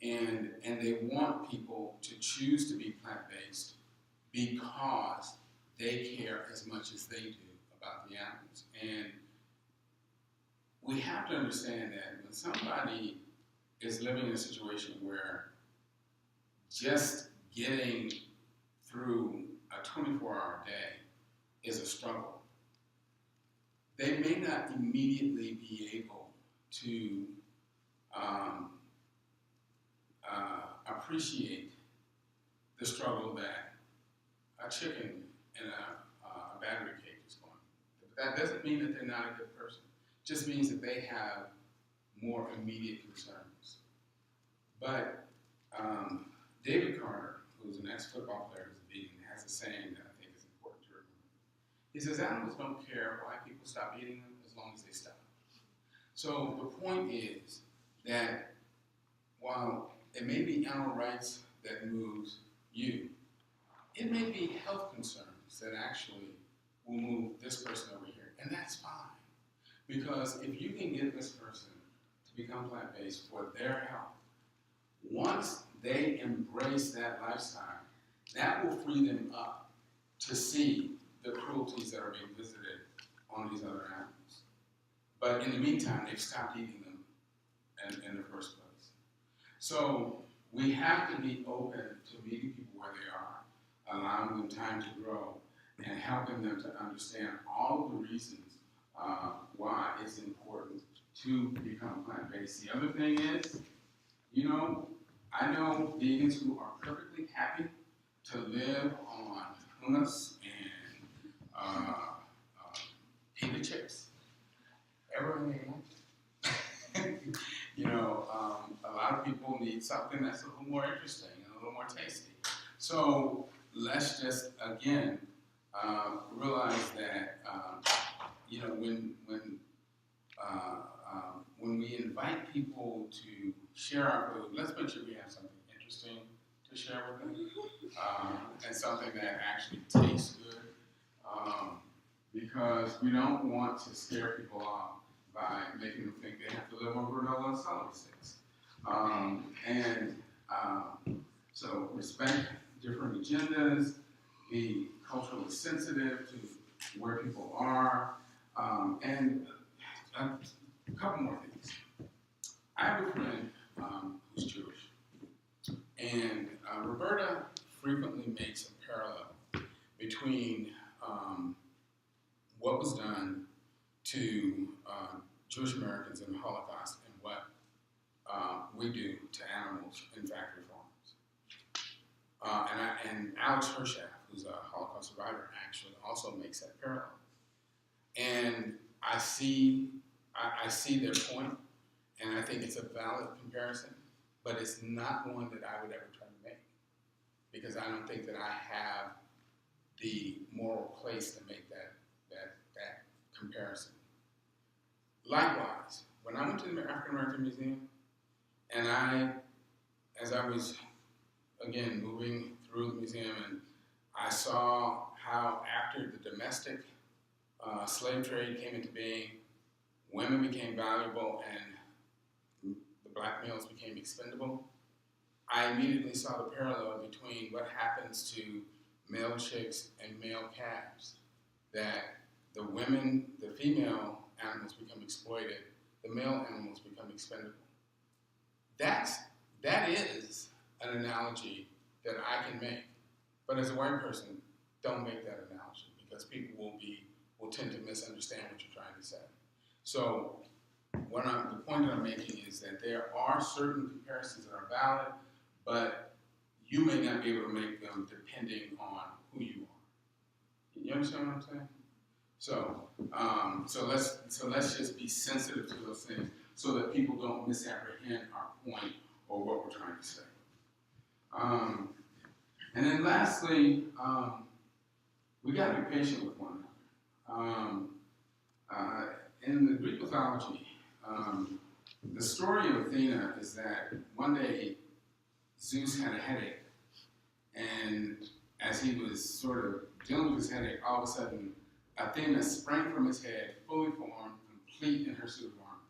way, and they want people to choose to be plant-based because they care as much as they do about the animals. And we have to understand that when somebody is living in a situation where just getting through a 24-hour day is a struggle, they may not immediately be able to appreciate the struggle that a chicken in a battery cage is going through. That doesn't mean that they're not a good person. It just means that they have more immediate concerns. But David Carter, who's an ex-football player who's a vegan, has a saying that I think is important to remember. He says, animals don't care why people stop eating them as long as they stop. So the point is that while it may be animal rights that moves you, it may be health concerns that actually will move this person over here, and that's fine. Because if you can get this person to become plant-based for their health, once they embrace that lifestyle, that will free them up to see the cruelties that are being visited on these other animals. But in the meantime, they've stopped eating them in the first place. So we have to be open to meeting people where they are, allowing them time to grow, and helping them to understand all of the reasons why it's important to become plant-based. The other thing is, I know vegans who are perfectly happy to live on hummus and pita chips. Everyone a lot of people need something that's a little more interesting and a little more tasty. So let's just, again, realize that, when we invite people to share our food, let's make sure we have something interesting to share with them, and something that actually tastes good, because we don't want to scare people off by making them think they have to live on granola and celery sticks. So respect different agendas, be culturally sensitive to where people are, and a couple more things. I have a friend who's Jewish, and Roberta frequently makes a parallel between what was done to Jewish Americans in the Holocaust and what we do to animals in factory farms. And Alex Hershaft, who's a Holocaust survivor, actually also makes that parallel. And I see their point, and I think it's a valid comparison, but it's not one that I would ever try to make, because I don't think that I have the moral place to make that comparison. Likewise, when I went to the African American Museum, and as I was, again, moving through the museum, and I saw how after the domestic slave trade came into being, women became valuable and the black males became expendable, I immediately saw the parallel between what happens to male chicks and male calves, that the female animals become exploited, the male animals become expendable. That is an analogy that I can make. But as a white person, don't make that analogy because people will tend to misunderstand what you're trying to say. So the point that I'm making is that there are certain comparisons that are valid, but you may not be able to make them depending on who you are. You understand what I'm saying? So let's just be sensitive to those things so that people don't misapprehend our point or what we're trying to say. And then lastly, we got to be patient with one another. In the Greek mythology, the story of Athena is that one day Zeus had a headache, and as he was sort of dealing with his headache, all of a sudden Athena sprang from his head, fully formed, complete in her suit of armor.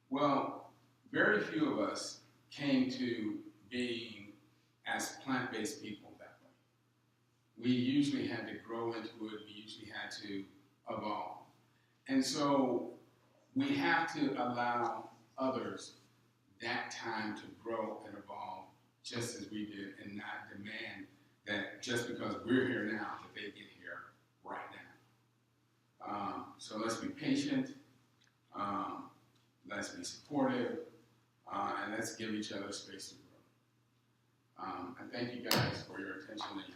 Well, very few of us came to being as plant-based people that way. We usually had to grow into it, we usually had to evolve. And so we have to allow others that time to grow and evolve just as we did and not demand that just because we're here now that they get here right now. So let's be patient, let's be supportive, and let's give each other space to grow. And thank you guys for your attention and your time.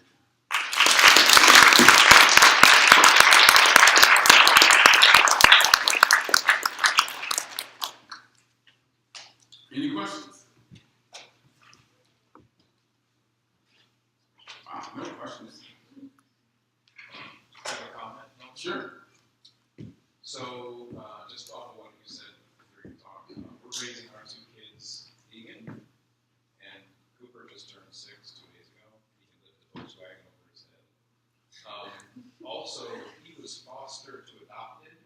Any questions? No questions. Have a comment? No? Sure. So, just off of what you said during your talk, we're raising our 2 kids vegan, and Cooper just turned 6 2 days ago. He can lift the Volkswagen over his head. Also, he was fostered to adopted,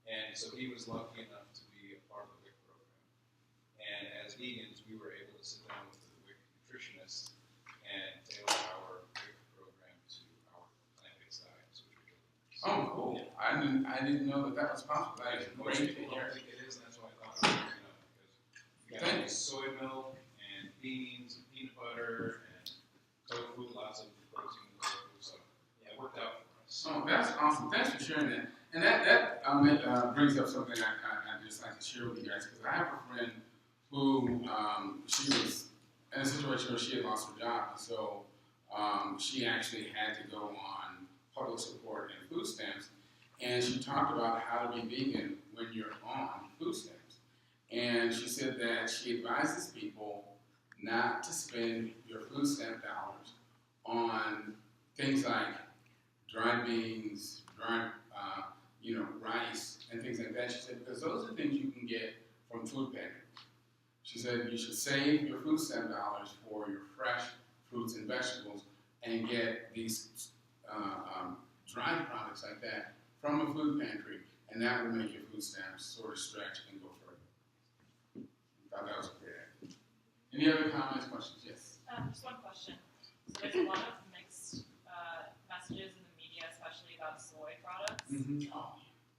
and so he was lucky enough to be a part of the WIC program. And as vegans, we were able to sit down with the WIC nutritionist and tailor our WIC program to our plant-based diets, which we really Oh, cool. Yeah. I didn't know that was possible. That is Most great to people hear. don't think it is, and that's why I thought I was bringing it up, because you got soy milk and beans and peanut butter and tofu, lots of protein in tofu, so yeah, it worked out for us. Oh, that's awesome. Thanks for sharing that. And that brings up something I just like to share with you guys, because I have a friend who she was in a situation where she had lost her job, and so she actually had to go on public support and food stamps, and she talked about how to be vegan when you're on food stamps. And she said that she advises people not to spend your food stamp dollars on things like dried beans, dried rice, and things like that. She said, because those are things you can get from food pantries. She said you should save your food stamp dollars for your fresh fruits and vegetables and get these dried products like that from a food pantry, and that will make your food stamps sort of stretch and go further. I thought that was a great idea. Any other comments, questions? Yes? Just one question. So there's a lot of mixed messages in the media, especially about soy products. Mm-hmm.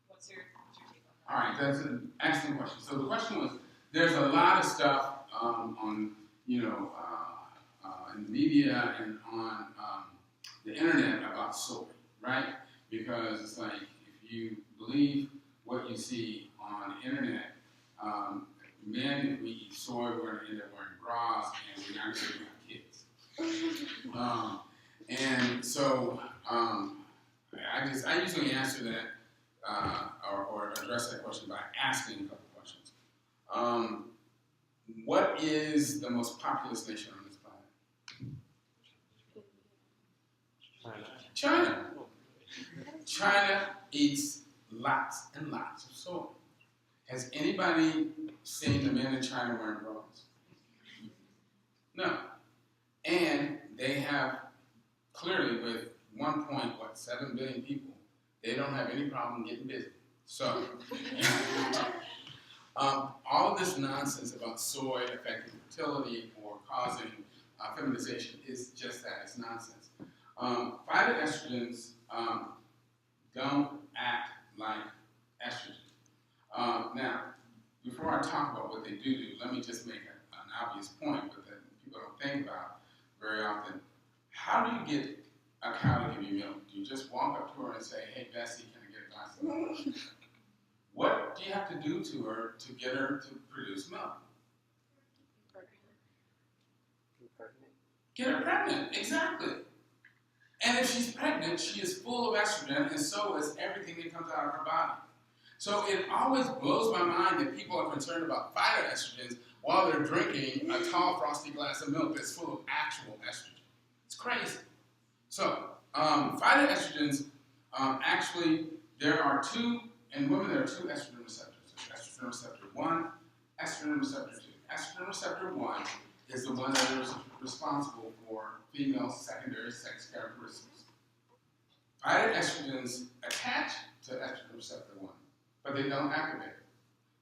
What's your take on that? All right, that's an excellent question. So the question was, there's a lot of stuff on, in the media and on the internet about soy, right? Because it's like, if you believe what you see on the internet, men, if we eat soy, we're going to end up wearing bras, and we're not going to have kids. And so I usually answer that or address that question by asking a couple questions. What is the most populous nation on this planet? China. China eats lots and lots of soy. Has anybody seen the men in China wearing bras? No. And they have, clearly with 1.7 billion people, they don't have any problem getting busy. So, all of this nonsense about soy affecting fertility or causing feminization is just that, it's nonsense. Phytoestrogens don't act like estrogen. I talk about what they do, let me just make an obvious point, but that people don't think about very often. How do you get a cow to give you milk? Do you just walk up to her and say, "Hey, Bessie, can I get a glass of milk?" What do you have to do to her to get her to produce milk? Get her pregnant, exactly. And if she's pregnant, she is full of estrogen, and so is everything that comes out of her body. So it always blows my mind that people are concerned about phytoestrogens while they're drinking a tall, frosty glass of milk that's full of actual estrogen. It's crazy. So phytoestrogens, actually, there are two, in women there are two estrogen receptors. There's estrogen receptor 1, estrogen receptor 2. Estrogen receptor 1 is the one that is responsible for female secondary sex characteristics. Phytoestrogens attach to estrogen receptor 1, but they don't activate it.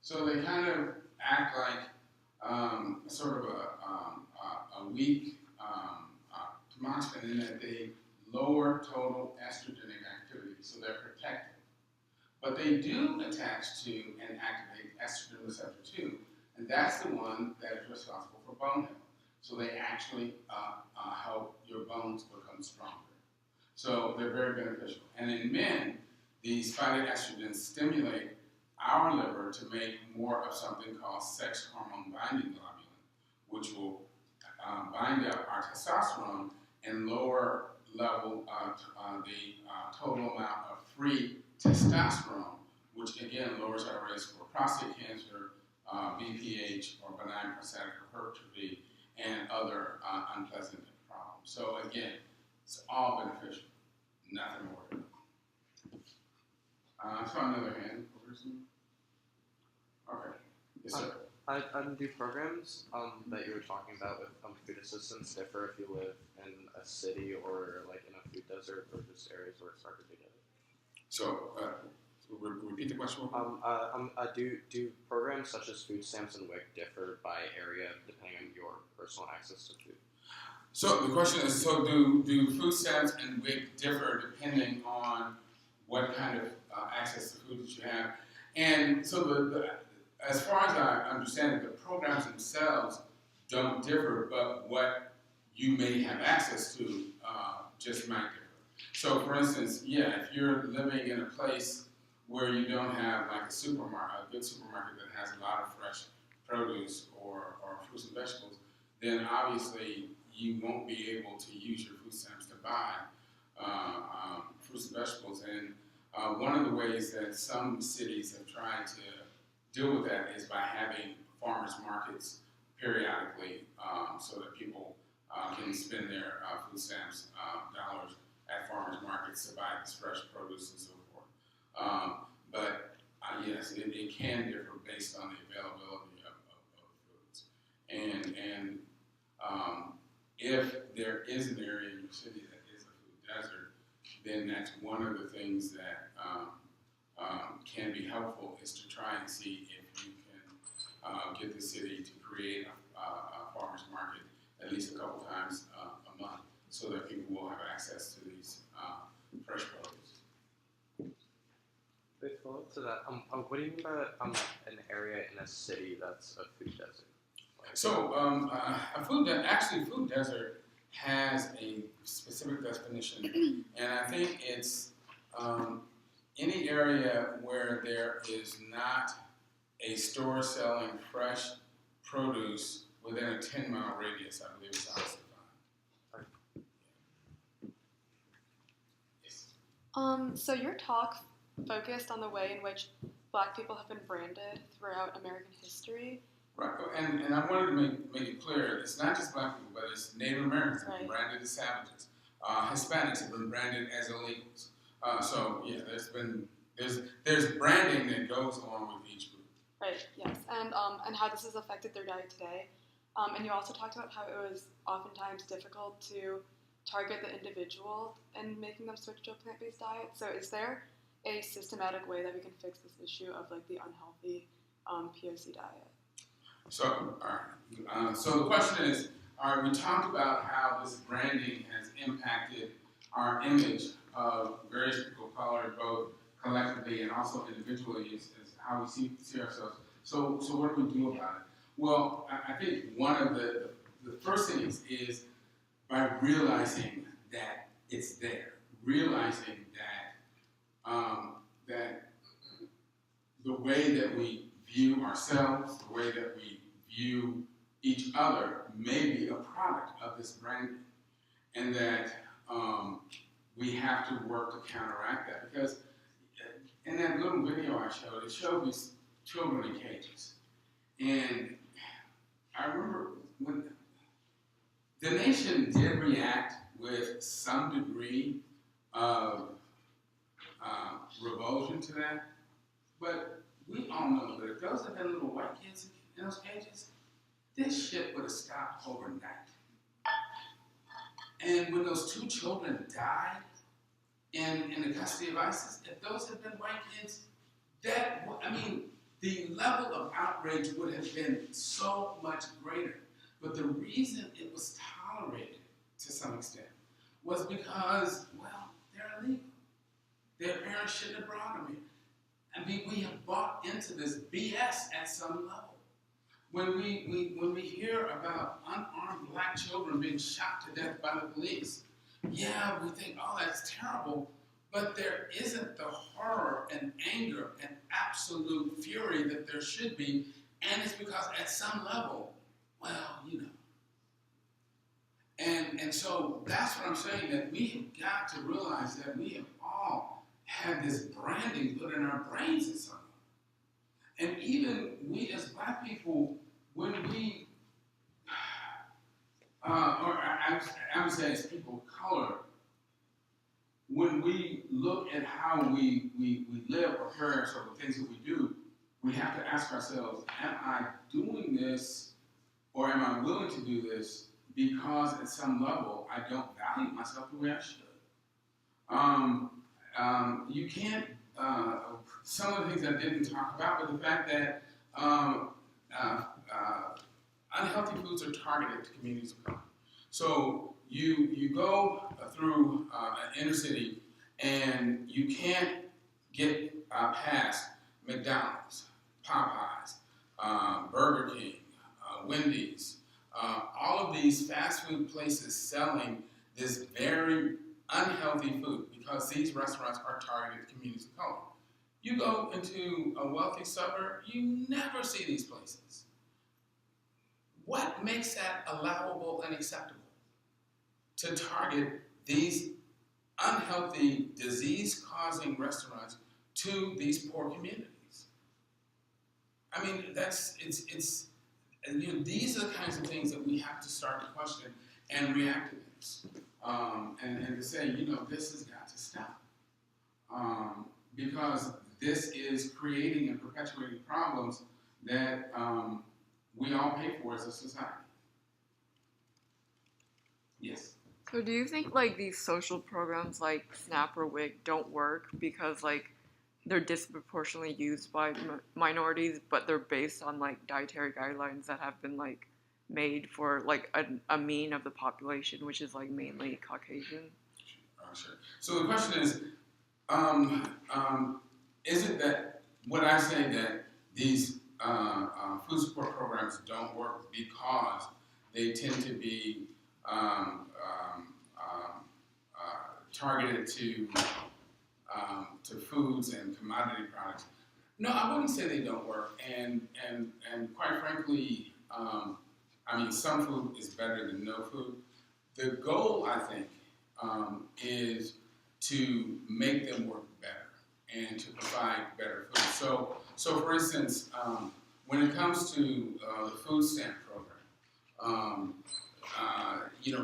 So they kind of act like sort of a weak tamoxifen in that they lower total estrogenic activity, so they're protected. But they do attach to and activate estrogen receptor 2, and that's the one that is responsible for bone health. So they actually help your bones become stronger. So they're very beneficial. And in men, these phytoestrogens stimulate our liver to make more of something called sex hormone binding globulin, which will bind up our testosterone and lower level the total amount of free testosterone, which again lowers our risk for prostate cancer, BPH, or benign prostatic hypertrophy, and other unpleasant problems. So again, it's all beneficial, nothing more. So another hand, person. Okay, yes sir. Do programs that you were talking about with food assistance differ if you live in a city or like in a food desert or just areas where it's harder to get it? So, repeat the question. Do programs such as food stamps and WIC differ by area depending on your personal access to food? So the question is, so do food stamps and WIC differ depending on what kind of access to food that you have? And so as far as I understand it, the programs themselves don't differ, but what you may have access to just might differ. So for instance, yeah, if you're living in a place where you don't have like a supermarket, a good supermarket that has a lot of fresh produce or fruits and vegetables, then obviously you won't be able to use your food stamps to buy fruits and vegetables. And one of the ways that some cities have tried to deal with that is by having farmers markets periodically so that people can spend their food stamps dollars at farmers markets to buy this fresh produce and so forth. But yes, it can differ based on the availability of foods. And if there is an area in your city that is a food desert, then that's one of the things that can be helpful is to try and see if you can get the city to create a farmer's market at least a couple times a month so that people will have access to these fresh produce. Wait, follow up to that. What do you mean by an area in a city that's a food desert? So food desert has a specific definition, and I think it's any area where there is not a store selling fresh produce within a 10-mile radius, I believe is how it's defined. Yes. So your talk focused on the way in which Black people have been branded throughout American history. Right, and I wanted to make it clear, it's not just Black people, but it's Native Americans have been branded as savages. Hispanics have been branded as illegals. So yeah, there's branding that goes along with each group. Right. Yes, and how this has affected their diet today. And you also talked about how it was oftentimes difficult to target the individual and making them switch to a plant-based diet. So is there a systematic way that we can fix this issue of like the unhealthy POC diet? So, so the question is, we talked about how this branding has impacted our image of various people of color, both collectively and also individually, is how we see ourselves. So what do we do about it? Well, I think one of the first things is by realizing that it's there, realizing that the way that we view ourselves, the way that we view each other may be a product of this branding, and that we have to work to counteract that. Because in that little video I showed, it showed these children in cages. And I remember when the nation did react with some degree of revulsion to that, but we all know that if those had been little white kids in those cages, this shit would have stopped overnight. And when those two children died in the custody of ISIS, if those had been white kids, the level of outrage would have been so much greater. But the reason it was tolerated to some extent was because, well, they're illegal. Their parents shouldn't have brought them here. I mean, we have bought into this BS at some level. When we hear about unarmed black children being shot to death by the police, yeah, we think, oh, that's terrible, but there isn't the horror and anger and absolute fury that there should be, and it's because at some level, well, you know. And so that's what I'm saying, that we have got to realize that we have all had this branding put in our brains at some level. And even we as black people, when we, or I would say as people of color, when we look at how we live or perish or the things that we do, we have to ask ourselves, am I doing this or am I willing to do this because at some level I don't value myself the way I should? You can't, some of the things I didn't talk about, but the fact that unhealthy foods are targeted to communities of color. So you go through an inner city and you can't get past McDonald's, Popeyes, Burger King, Wendy's, all of these fast food places selling this very unhealthy food because these restaurants are targeted to communities of color. You go into a wealthy suburb, you never see these places. What makes that allowable and acceptable? To target these unhealthy, disease-causing restaurants to these poor communities. I mean, these are the kinds of things that we have to start to question and react to this. And to say, this has got to stop. Because this is creating and perpetuating problems that we all pay for as a society. Yes? So do you think, these social programs like SNAP or WIC don't work because, they're disproportionately used by minorities, but they're based on, dietary guidelines that have been, made for, a mean of the population, which is, mainly Caucasian? Sure. So the question is it that, would I say that these food support programs don't work because they tend to be targeted to foods and commodity products? No, I wouldn't say they don't work. And quite frankly, some food is better than no food. The goal, I think, is to make them work better and to provide better food. So for instance, when it comes to the food stamp program,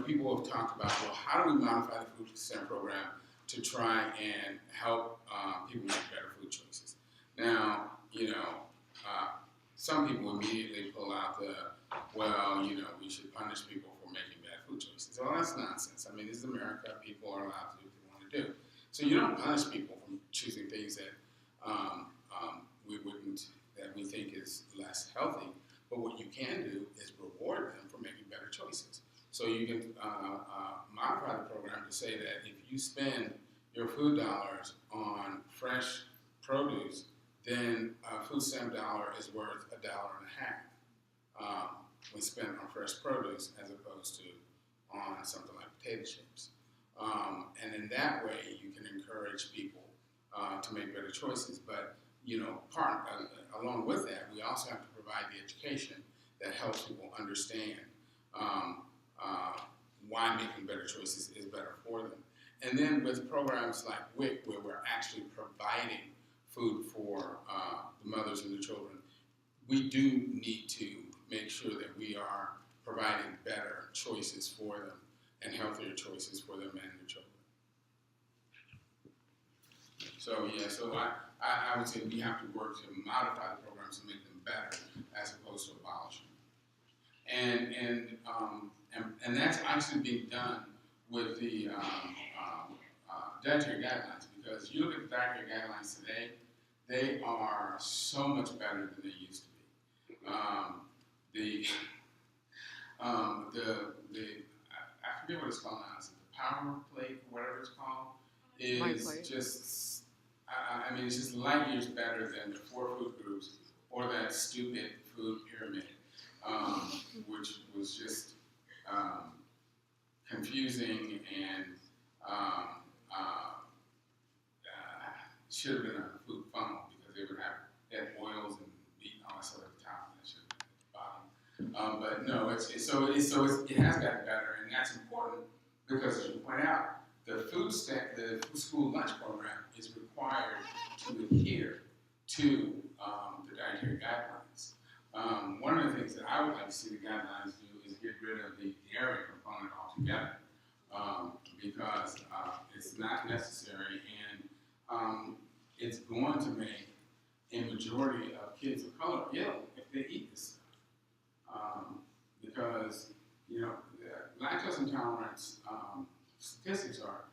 people have talked about, well, how do we modify the food stamp program to try and help people make better food choices? Now, some people immediately pull out we should punish people for making bad food choices. Well, that's nonsense. I mean, this is America. People are allowed to do what they want to do. So you don't punish people from choosing things that we think is less healthy. But what you can do is reward them for making better choices. So you can modify the program to say that if you spend your food dollars on fresh produce, then a food stamp dollar is worth $1.50 when spent on fresh produce as opposed to on something like potato chips. And in that way, you can encourage people to make better choices. But along with that, we also have to provide the education that helps people understand why making better choices is better for them. And then with programs like WIC, where we're actually providing food for the mothers and the children, we do need to make sure that we are providing better choices for them and healthier choices for them and their children. So I would say we have to work to modify the programs and make them better as opposed to abolish them. And that's actually being done with the dietary guidelines, because you look at the dietary guidelines today, they are so much better than they used to be. I forget what it's called now. Is it the power plate, whatever it's called? Is just, I mean, it's just light years better than the 4 food groups or that stupid food pyramid, which was just confusing and should have been a food funnel, because they would have oils and meat and all that stuff at the top, and that should have been at the bottom. But no, it has gotten better, and that's important because, as you point out, the food school lunch program is required to adhere to the dietary guidelines. One of the things that I would like to see the guidelines do is get rid of the dairy component altogether, because it's not necessary, and it's going to make a majority of kids of color ill if they eat this stuff. Because, lactose intolerance statistics are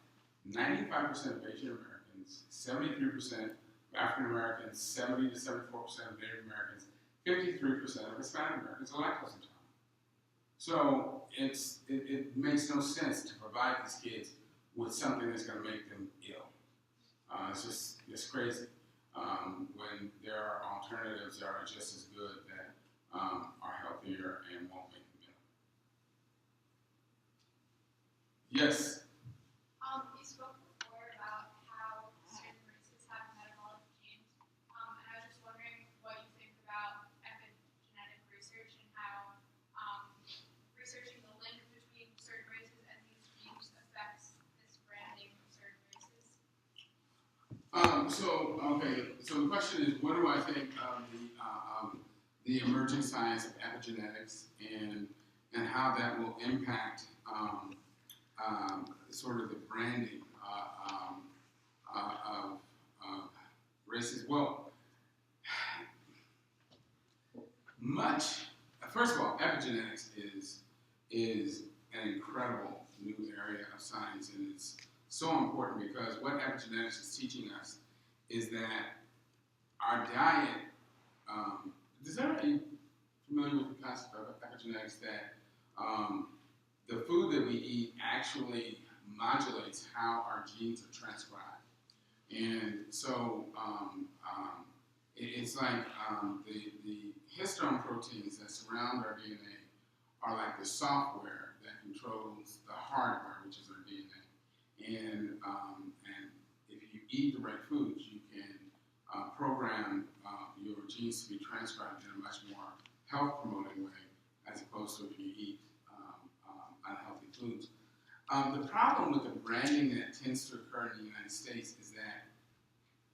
95% of Asian Americans, 73% of African Americans, 70 to 74% of Native Americans, 53% of Hispanic Americans are lactose intolerant. So it makes no sense to provide these kids with something that's going to make them ill. It's crazy when there are alternatives that are just as good that are healthier and won't make them ill. Yes? You spoke before about how certain races have metabolic genes, and I was just wondering what you think about epigenetic research and how researching the link between certain races and these genes affects this branding of certain races. So the question is, what do I think of the emerging science of epigenetics and how that will impact sort of the branding of races? Well, first of all, epigenetics is an incredible new area of science, and it's so important because what epigenetics is teaching us is that our diet, is everybody familiar with the concept of epigenetics, that the food that we eat actually modulates how our genes are transcribed. And so it's like the histone proteins that surround our DNA are like the software that controls the hardware, which is our DNA. And if you eat the right foods, you can program your genes to be transcribed in a much more health-promoting way, as opposed to if you eat unhealthy foods. The problem with the branding that tends to occur in the United States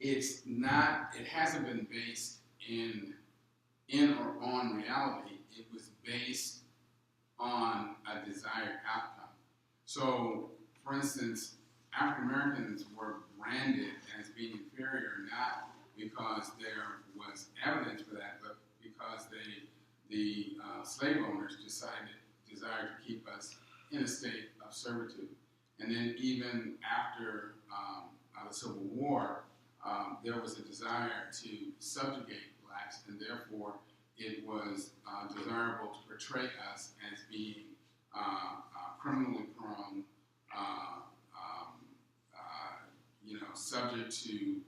is that it hasn't been based in or on reality. It was based on a desired outcome. So, for instance, African Americans were branded as being inferior not because there was evidence for that, but because the slave owners desired to keep us in a state of servitude. And then even after the Civil War, there was a desire to subjugate blacks, and therefore it was desirable to portray us as being criminally prone, subject to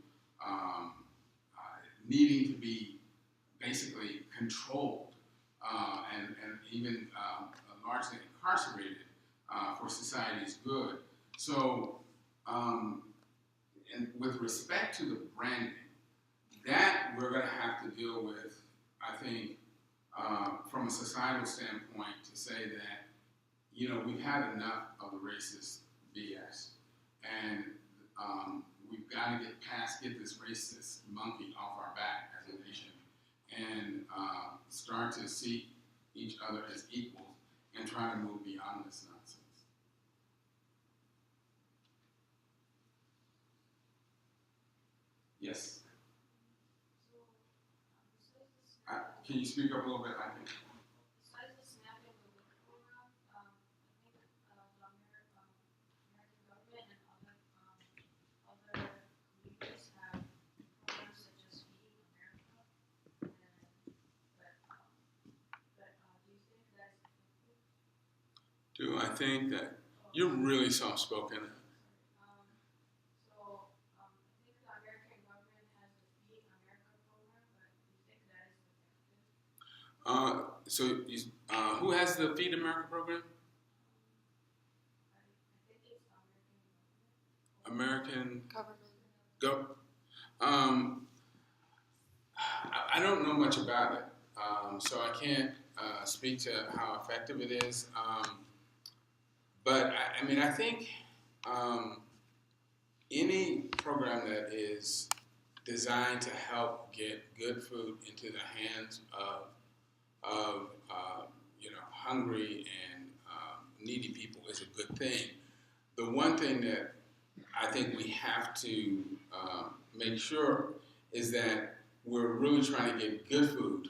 needing to be basically controlled and even largely incarcerated for society's good. So, and with respect to the branding, that we're going to have to deal with, I think, from a societal standpoint, to say that, you know, we've had enough of the racist BS, and we've got to get this racist monkey off our back as a nation, and start to see each other as equals and try to move beyond this nonsense. Yes. Can you speak up a little bit? I think. Besides the snapping the wig program, I think the American government and other communities have programs such as Feeding America. Do you think that's effective? Do I think that you're really soft-spoken? So who has the Feed America program? I think it's American government. I don't know much about it, so I can't speak to how effective it is. But I mean, I think any program that is designed to help get good food into the hands of you know, hungry and needy people is a good thing. The one thing that I think we have to make sure is that we're really trying to get good food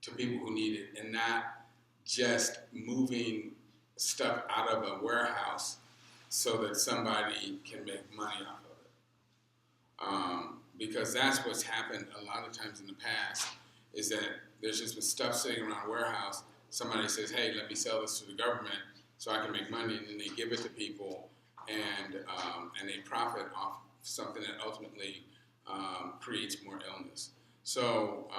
to people who need it, and not just moving stuff out of a warehouse so that somebody can make money off of it. Because that's what's happened a lot of times in the past, is that there's just been stuff sitting around a warehouse. Somebody says, hey, let me sell this to the government so I can make money, and then they give it to people, and they profit off something that ultimately creates more illness. So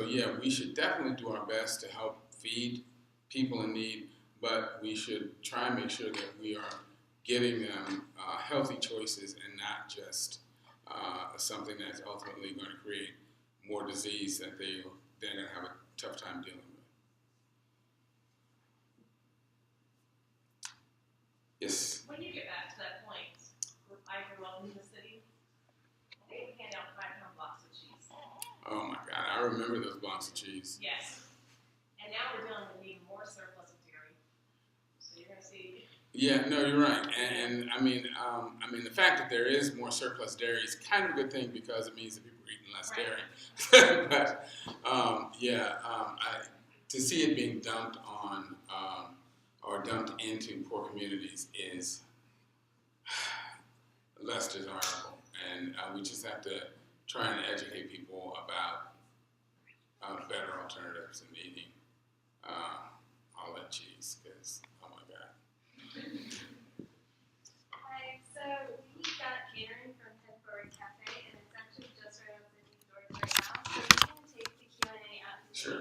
yeah, we should definitely do our best to help feed people in need, but we should try and make sure that we are getting them healthy choices and not just something that's ultimately going to create more disease that they're going to have a tough time dealing with. Yes? When you get back to that point, where I grew up in the city, they would hand out 5-pound blocks of cheese. Oh my God, I remember those blocks of cheese. Yes. And now we're dealing with even more surplus of dairy. So you're going to see. Yeah, no, you're right. And I mean, the fact that there is more surplus dairy is kind of a good thing, because it means that people are eating less dairy. But to see it being dumped on or dumped into poor communities is less desirable, and we just have to try and educate people about better alternatives in eating all that cheese, because oh my God. Hi, so we got catering from Head Forward Cafe, and it's actually just right outside these doors right now. So we can take the Q&A out to the Sure.